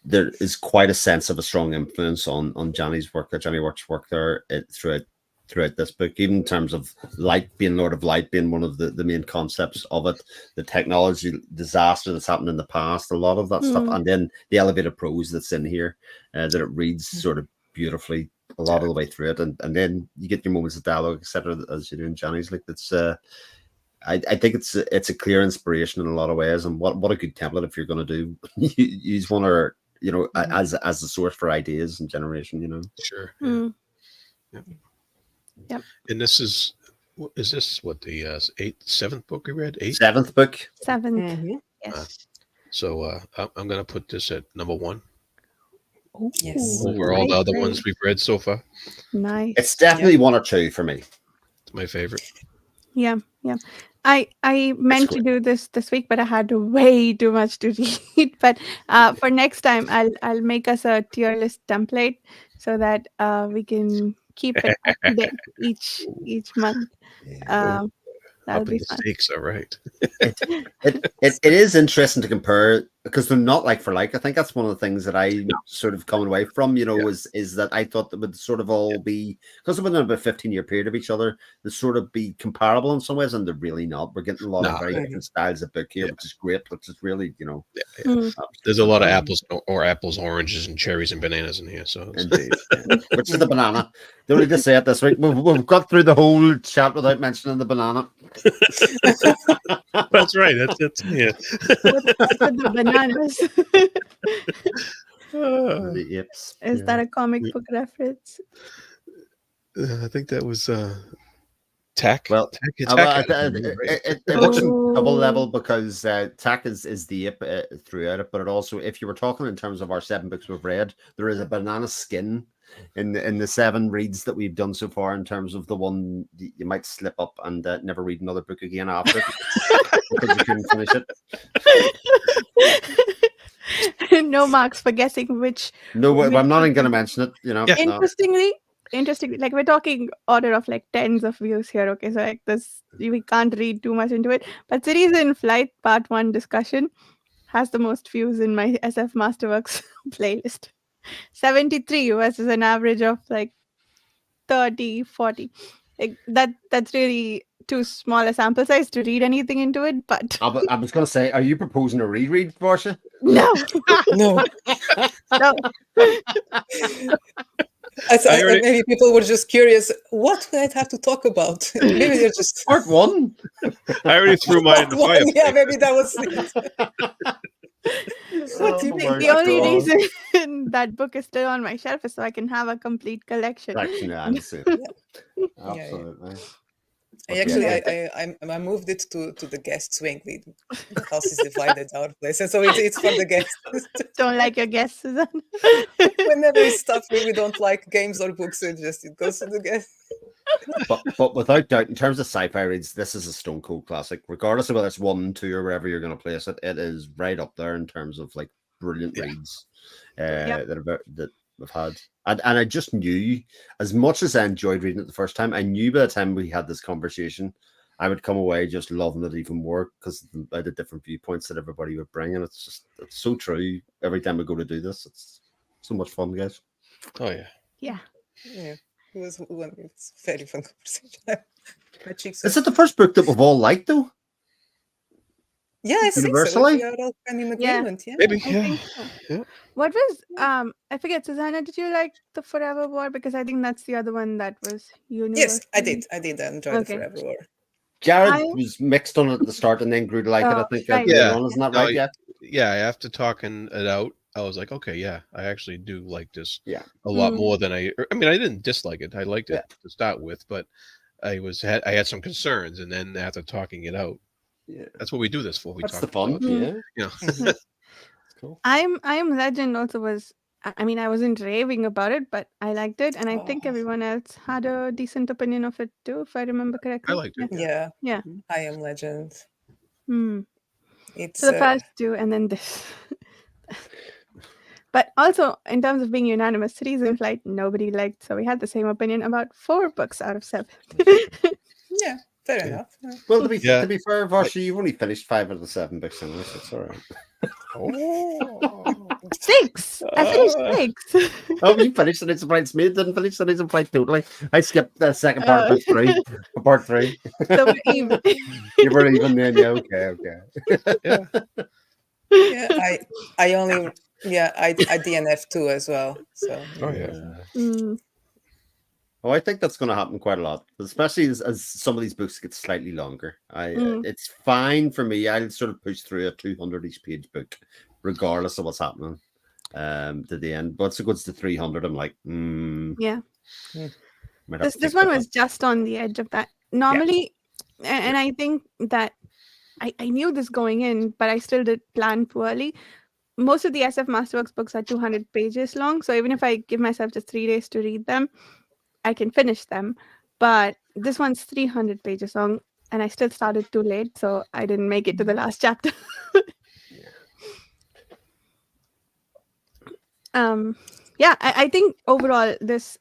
There is quite a sense of a strong influence on Johnny's work, Johnny Work's work there throughout this book, even in terms of light being Lord of Light being one of the main concepts of it, the technology disaster that's happened in the past, a lot of that stuff, Mm. and then the elevated prose that's in here that it reads sort of beautifully a lot of the way through it, and then you get your moments of dialogue, etc., as you do in Johnny's. Like that's I think it's a clear inspiration in a lot of ways, and what a good template if you're going to do use one or Mhm. as the source for ideas and generation. Sure. Yeah. Mm. Yeah. Yep. And is this what the seventh book we read? Eighth. Seventh book. Seventh. Mhm. Uh, Yes. so I'm gonna put this at number one Yes. Ooh, over all the nice, other nice, ones we've read so far. It's nice. Yeah. definitely one or two for me. It's my favorite. Yeah, yeah. I It's meant to great. do this week, but I had way too much to read. But for next time, I'll make us a tier list template so that we can keep it up to date each month. Yeah. Oh, Um, that'll upping be the fun. stakes. All right. It, it is interesting to compare because they're not like for like. I think that's one of the things that I No. sort of coming away from, Yeah. is that I thought that would sort of all be, because they're within about 15-year period of each other, they sort of be comparable in some ways, and they're really not. We're getting a lot of Nah. very Mhm. different styles of book here, Yeah. which is great, which is really, Yeah. Yeah. Mm, There's a lot of Mhm. apples or apples, oranges, and cherries and bananas in here. So indeed. Yeah. mm. Which is the banana. Don't need to say it this week. We've got through the whole chat without mentioning the banana. that's right. That's yeah. What's with the bananas? Uh, The apes. Is Yeah. that a comic book reference? I think that was tack. Well, Tack. Tack had it, right? it works on double Oh, level because tack is the ape throughout it, but it also, if you were talking in terms of our 7 books we've read, there is a banana skin in the 7 reads that we've done so far, in terms of the one you might slip up and never read another book again after it because you couldn't finish it. no marks for guessing which. No, which I'm not of even going to the- mention it. Yeah. No. Interestingly, like we're talking order of like tens of views here. Okay, so like this, we can't read too much into it. But Series in Flight Part 1 discussion has the most views in my SF Masterworks playlist. 73 versus an average of like 30, 40. Like that's really too small a sample size to read anything into it, but I was going to say, are you proposing a reread, Portia? no, No. no. I thought I already, maybe people were just curious. What would I have to talk about? Maybe they're just Part one. I already threw mine in part the one. fireplace. Yeah, maybe that was it. What do you Oh think? my The only Part one? God. reason that book is still on my shelf is so I can have a complete collection. Actually, I'm the same. Yeah, yeah, yeah. Absolutely. I But yeah, actually Yeah. I moved it to the guest wing. The house is divided out place, and so it's for the guests. Don't like your guess, Susan. Whenever it's stuff we don't like, games or books, it goes to the guests. but without doubt, in terms of sci-fi reads, this is a stone cold classic. Regardless of whether it's 1, 2, or wherever you're going to place it, it is right up there in terms of like brilliant Yeah. reads Yep. that we've had. And I just knew, as much as I enjoyed reading it the first time, I knew by the time we had this conversation, I would come away just loving it even more because of the different viewpoints that everybody would bring, and it's so true. Every time we go to do this, it's so much fun, guys. Oh yeah. Yeah. Yeah, it's very fun conversation. My cheeks Is are. it the first book that we've all liked, though? Yeah, I think so. Universally? We are all kind of in Yeah. agreement. Yeah. Maybe. I Yeah. think so. Yeah. What was I forget, Susanna, did you like the Forever War? Because I think that's the other one that was universal. Yes, I did. I did enjoy the Okay. Forever War. Jared I was mixed on it at the start and then grew to like it. I Oh, think right. later Yeah. on, isn't that No, right? Yeah. Yeah. After talking it out, I was like, okay, yeah, I actually do like this Yeah. a lot Mm. more than I mean, I didn't dislike it. I liked it Yeah. to start with, but I had some concerns, and then after talking it out, Yeah. that's what we do this for. We That's talk the fun. about, Mm. Yeah. you know. Mhm. It's cool. I Am Legend also was I mean I wasn't raving about it, but I liked it, and I think Oh, everyone else had a decent opinion of it too, if I remember I correctly. liked Yeah. it. yeah. Yeah. I Am Legend. Hmm. It's So the first two and then this. But also, in terms of being unanimous, Cities in Flight, nobody liked. So we had the same opinion about 4 books out of 7. yeah, fair Yeah. enough. Yeah. Well, Yeah. to be fair, Varsha, you've only finished 5 of the 7 books anyway, so it's all right. Oh. 6! I finished 6. Oh, you finished the Knights of Bridesmaid, didn't finish the Knights of Flight totally. I skipped the second part of book 3. Part 3. So we're even. You were even then, yeah, okay. Yeah. Yeah, I only I DNF too as well. So Oh yeah. Mm, Oh, I think that's going to happen quite a lot, especially as some of these books get slightly longer. It's fine for me. I'll sort of push through a 200 each page book, regardless of what's happening to the end. But once it goes to 300, I'm like, yeah. might have to This take one that was just on the edge of that. Normally, and I think that I knew this going in, but I still did plan poorly. Most of the SF Masterworks books are 200 pages long, so even if I give myself just 3 days to read them, I can finish them. But this one's 300 pages long, and I still started too late, so I didn't make it to the last chapter. I think overall this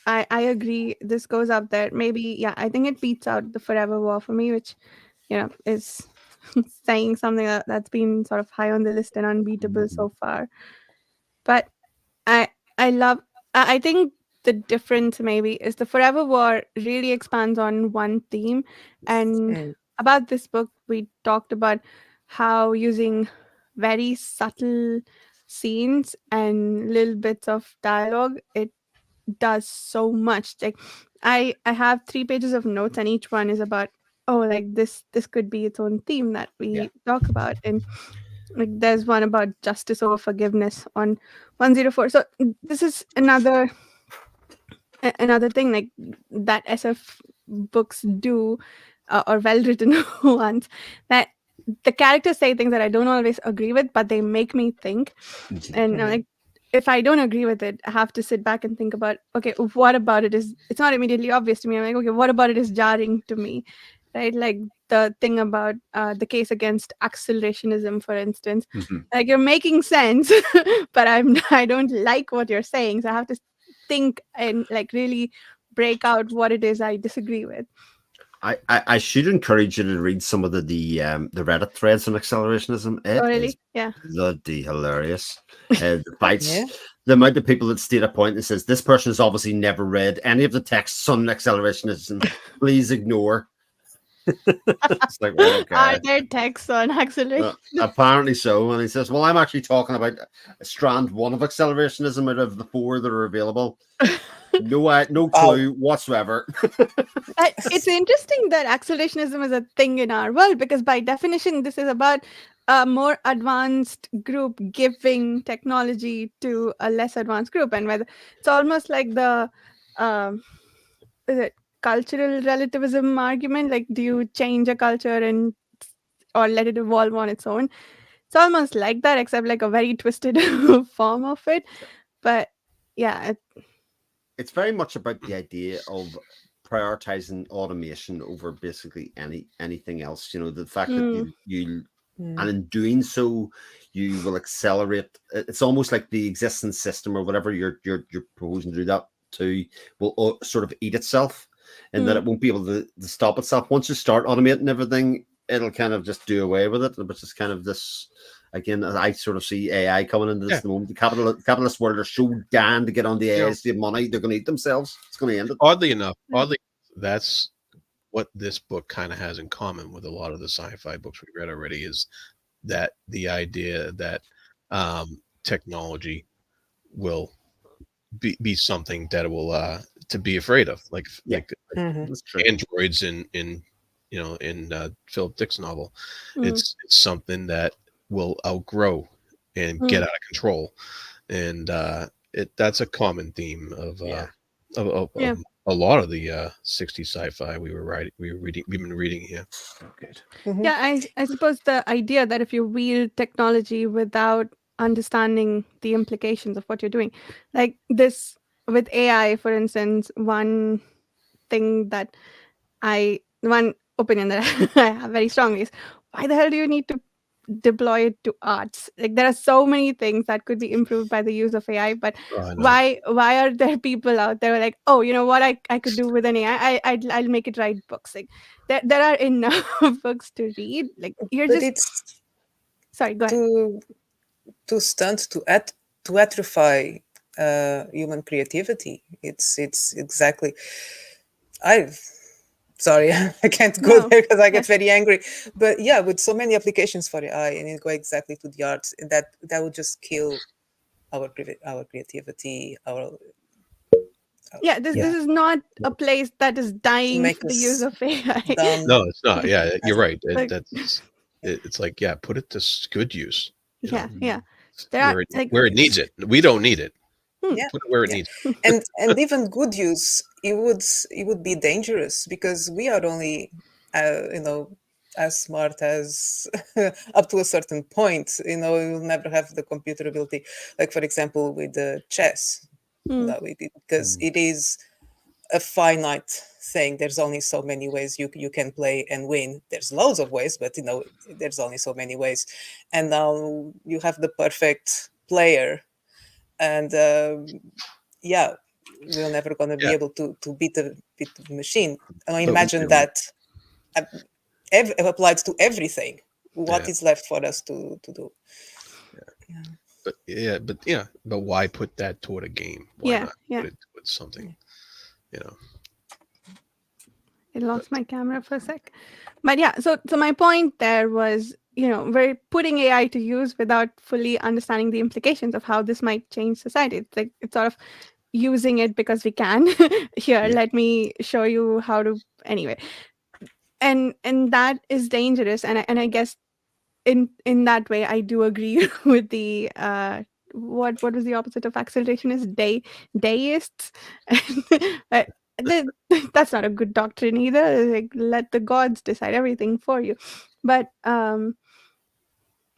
I agree, this goes up there. Maybe I think it beats out the Forever War for me, which is saying something that's been sort of high on the list and unbeatable so far. But I think the difference maybe is the Forever War really expands on one theme, and about this book we talked about how using very subtle scenes and little bits of dialogue, it does so much. Like I have 3 pages of notes, and each one is about like this could be its own theme that we talk about. And like there's one about justice over forgiveness on 104. So this is another thing like that SF books do, or well written ones, that the characters say things that I don't always agree with, but they make me think. And like if I don't agree with it, I have to sit back and think about, okay, what about it is, it's not immediately obvious to me. I'm like, okay, what about it is jarring to me, right? Like the thing about the case against accelerationism, for instance. Like you're making sense, but I don't like what you're saying, so I have to think and like really break out what it is I disagree with. I should encourage you to read some of the Reddit threads on accelerationism. It is bloody hilarious. The fights, the amount of people that state a point that says this person has obviously never read any of the texts on accelerationism. Please ignore. It's like, right, Are okay. there texts on acceleration? Apparently so. And he says, well, I'm actually talking about strand one of accelerationism out of the 4 that are available. No Wow. clue whatsoever. It's interesting that accelerationism is a thing in our world because, by definition, this is about a more advanced group giving technology to a less advanced group, and whether it's almost like the um, is it cultural relativism argument? Like, do you change a culture and or let it evolve on its own? It's almost like that, except like a very twisted form of it. But yeah, It's very much about the idea of prioritizing automation over basically anything else. The fact that mm, you Mm. and in doing so, you will accelerate. It's almost like the existing system or whatever you're proposing to do that to will sort of eat itself, and that mm, it won't be able to stop itself. Once you start automating everything, it'll kind of just do away with it, which is kind of this. Again, I sort of see AI coming into this Yeah. at the moment. The capitalist world are so damned to get on the You AI know, to save money, they're going to eat themselves. It's going to end it. mm, oddly, that's what this book kind of has in common with a lot of the sci-fi books we read already is that the idea that technology will be something that will to be afraid of, Yeah, Mhm. that's true. androids in in Philip Dick's novel. mm, It's something that will outgrow and get mm. out of control, and that's a common theme Yeah. of Yeah. a lot of the 60s sci-fi we've been reading here. So good. Mhm. Yeah, I suppose the idea that if you wield technology without understanding the implications of what you're doing, like this with AI, for instance, thing that one opinion that I have very strongly is, why the hell do you need to deploy it to arts? Like, there are so many things that could be improved by the use of AI, but Oh, I know. why are there people out there like, oh, you know what, I could do with an AI? I'll make it write books. Like, there are enough books to read. Like, you're But just it's sorry, go ahead. to stunt to atrophy human creativity. It's exactly. I sorry, I can't go No. there because I Yeah. get very angry. But yeah, with so many applications for AI and it go exactly to the arts, that would just kill our creativity, Yeah, this Yeah. this is not a place that is to dying make for the use us of AI. dumb. No, it's not. Yeah, you're right. Like, It's like, yeah, put it to good use. You know, yeah, yeah. There are where like it needs it. We don't need it. hmm, Yeah, Put it where it yeah, needs. and even good use, it would be dangerous because we are only, as smart as up to a certain point. We will never have the computer ability, like for example with the chess. hmm, Because it is a finite thing. There's only so many ways you can play and win. There's loads of ways, but there's only so many ways. And now you have the perfect player, and yeah, we're never going to be Yeah, able to beat the machine. And I but imagine that uh, applied to everything. What yeah, is left for us to do? Yeah. but why put that toward a game? Why yeah, not yeah. put it toward something? You know, I but lost my camera for a sec. But yeah, so my point there was, we're putting AI to use without fully understanding the implications of how this might change society. It's like it's sort of using it because we can. Here, yeah, let me show you how to anyway. And that is dangerous. And I guess in that way I do agree with the what was the opposite of acceleration is deists. But the, that's not a good doctrine either. Like, let the gods decide everything for you. But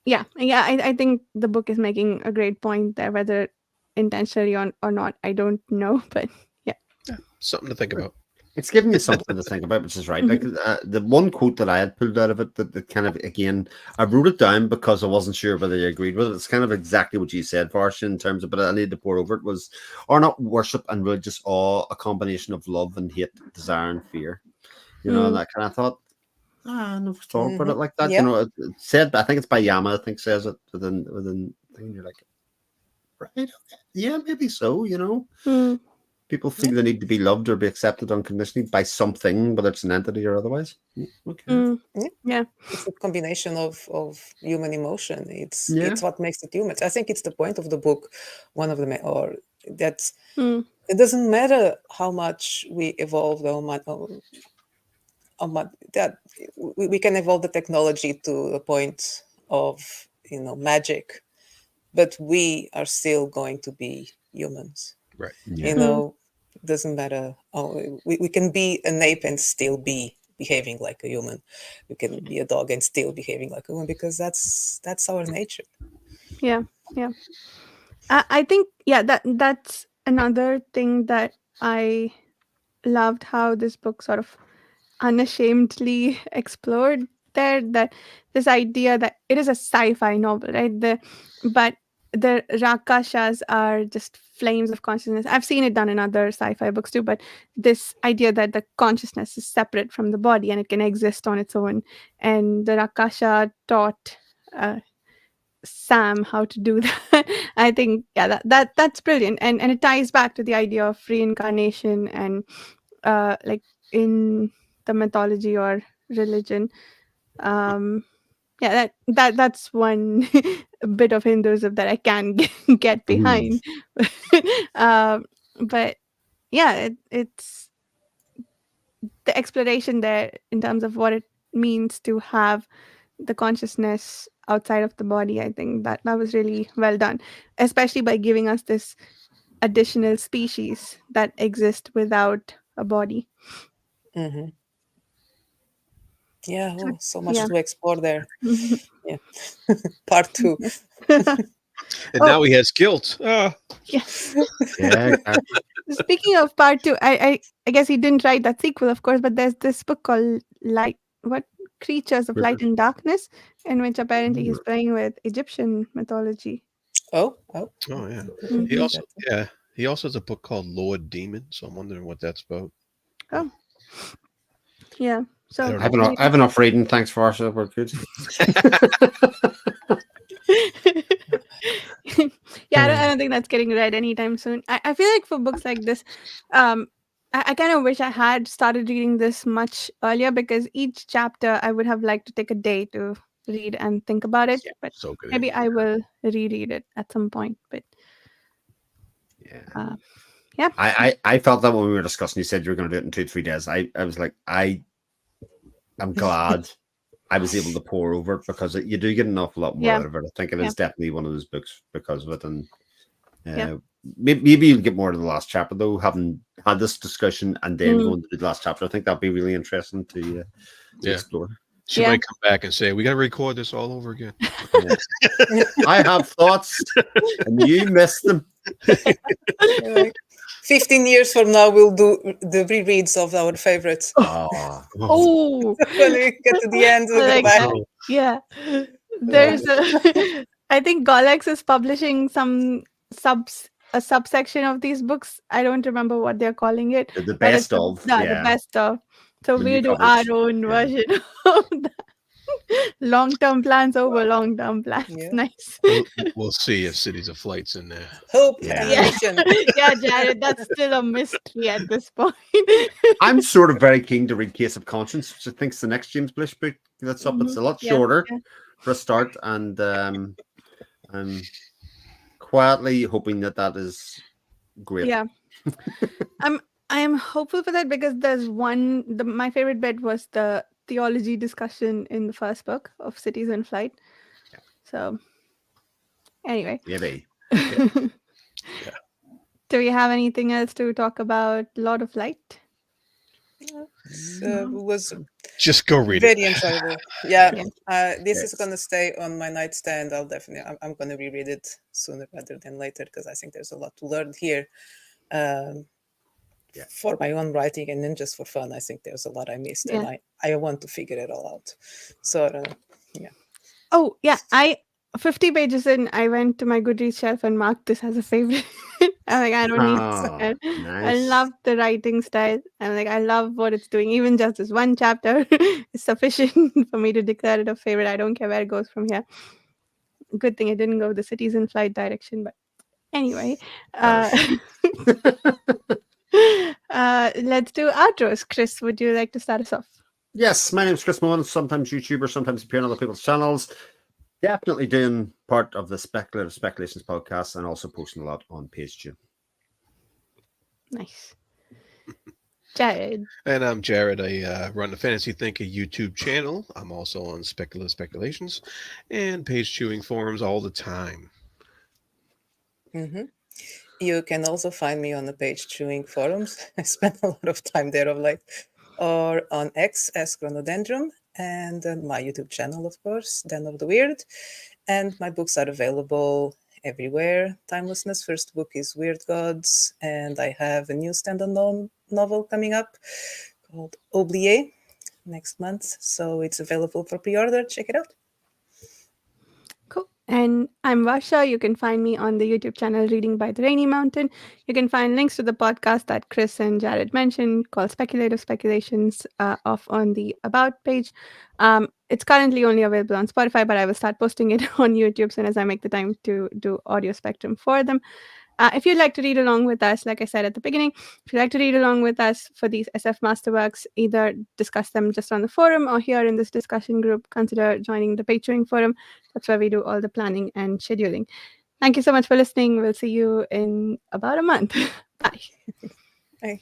yeah, I think the book is making a great point there, whether intentionally or not, I don't know. But yeah. yeah, something to think about. It's giving you something to think about, which is right. Like Mhm. the one quote that I had pulled out of it that kind of, again, I wrote it down because I wasn't sure whether you agreed with it. It's kind of exactly what you said, Varsha, in terms of, but I need to pour over it was, are not worship and religious awe a combination of love and hate, desire and fear? And Mm, that kind of thought, I never thought about Hmm. it like that. Yeah. It said, I think it's by Yama, I think says it within thing. You're like, right, okay. Yeah, maybe so, mm, People feel the need to be loved or be accepted unconditionally by something, whether it's an entity or otherwise. Okay. Mm, Yeah. yeah. It's a combination of human emotion. It's Yeah. it's what makes it human. I think it's the point of the book, one of the or that Mm, it doesn't matter how much we evolve, how much that we can evolve the technology to a point of magic, but we are still going to be humans. Right. You Yeah. know, doesn't matter. Oh, we can be an ape and still be behaving like a human. We can be a dog and still behaving like a human because that's our nature. yeah. Yeah. I think that's another thing that I loved how this book sort of unashamedly explored there, that this idea that it is a sci-fi novel, right? But the rakashas are just flames of consciousness. I've seen it done in other sci-fi books too, but this idea that the consciousness is separate from the body and it can exist on its own, and the rakasha taught uh, Sam how to do that. I think that's brilliant, and it ties back to the idea of reincarnation and like in the mythology or religion. Um, yeah, that's one bit of Hinduism that I can get Mhm. behind. um, but yeah, it's the exploration there in terms of what it means to have the consciousness outside of the body. I think that was really well done, especially by giving us this additional species that exist without a body. Hmm. Yeah, So, oh, so much yeah. to explore there. Yeah. Part two. Yes. And Oh, now he has guilt. Ah. yes. Yeah, exactly. Speaking of part two, I guess he didn't write that sequel, of course, but there's this book called Light, what, Creatures of Light and Darkness, in which apparently he's playing with Egyptian mythology. Oh, Oh yeah. I He Hmm. read also that. yeah. He also has a book called Lord Demon, so I'm wondering what that's about. Oh, yeah. I So don't I have know. enough. I have enough reading. Thanks, Varsha. We're good. yeah, I don't think that's getting read anytime soon. I feel like for books like this, um, I kind of wish I had started reading this much earlier, because each chapter I would have liked to take a day to read and think about it. Yeah. But So good maybe idea. I will reread it at some point. But Yeah. uh, yeah, I felt that when we were discussing, you said you were going to do it in 2 3 days. I was like, I'm glad I was able to pour over it, because you do get an awful lot more yeah, out of it. I think it yeah, is definitely one of those books because of it. And yeah. maybe you'll get more to the last chapter, though, having had this discussion and then Mm, going to the last chapter. I think that'd be really interesting to Yeah. explore. She yeah. might come back and say, "We got to record this all over again." Yeah. I have thoughts and you missed them. Like 15 years from now, we'll do the rereads of our favorites. Oh, Oh, Oh, When we get to the end, I we'll go like back. that. no. Yeah. Uh, There's a I think Golex is publishing some a subsection of these books. I don't remember what they're calling it, the but it's best of, the yeah, best of. So the new we'll do our coverage. own Yeah. version of that. Long-term plans over long-term plans. yeah. Nice. We'll see if Cities of Flight's in there. Hope and Yeah. Yeah. ambition. Yeah, Jared, that's still a mystery at this point. I'm sort of very keen to read Case of Conscience, which I think is the next James Blish book that's up. It's Mhm. a lot Yeah, shorter yeah. for a start, and I'm quietly hoping that is great. Yeah. I'm I'm hopeful for that, because there's my favorite bit was the theology discussion in the first book of Cities in Flight. So anyway. Maybe. Yeah. Yeah. Do we have anything else to talk about Lord of Light? It was Just go read it. very enjoyable. Yeah, Yeah. this is Yes. gonna stay on my nightstand. I'm gonna reread it sooner rather than later, because I think there's a lot to learn here. Um, Yeah. for my own writing and then just for fun, I think there's a lot I missed, and Yeah. I want to figure it all out. So yeah. Oh, yeah. 50 pages in, I went to my Goodreads shelf and marked this as a favorite. I'm like, I don't need this Oh, again. I nice. love the writing style. I'm like, I love what it's doing. Even just this one chapter is sufficient for me to declare it a favorite. I don't care where it goes from here. Good thing I didn't go the Cities in Flight direction. But anyway, Better uh, shit. Let's do outros. Chris, would you like to start us off? Yes, my name's Chris Mohan, sometimes YouTuber, sometimes appear on other people's channels. Definitely doing part of the Speculative Speculations podcast and also posting a lot on page 2. Nice. Jared. And I'm Jared. I run the Fantasy Thinker YouTube channel. I'm also on Speculative Speculations and page chewing forums all the time. Mm-hmm. You can also find me on the page chewing forums. I spend a lot of time there of late, or on X as Chronodendron, and my YouTube channel, of course, Den of the Weird. And my books are available everywhere. Timelessness first book is Weird Gods, and I have a new standalone novel coming up called Oublié next month. So it's available for pre-order. Check it out. Cool. And I'm Varsha. You can find me on the YouTube channel Reading by the Rainy Mountain. You can find links to the podcast that Chris and Jared mentioned called Speculative Speculations off on the About page. It's currently only available on Spotify, but I will start posting it on YouTube soon as I make the time to do audio spectrum for them. If you'd like to read along with us, like I said at the beginning, if you'd like to read along with us for these SF Masterworks, either discuss them just on the forum or here in this discussion group, consider joining the Patreon forum. That's where we do all the planning and scheduling. Thank you so much for listening. We'll see you in about a month. Bye. Bye.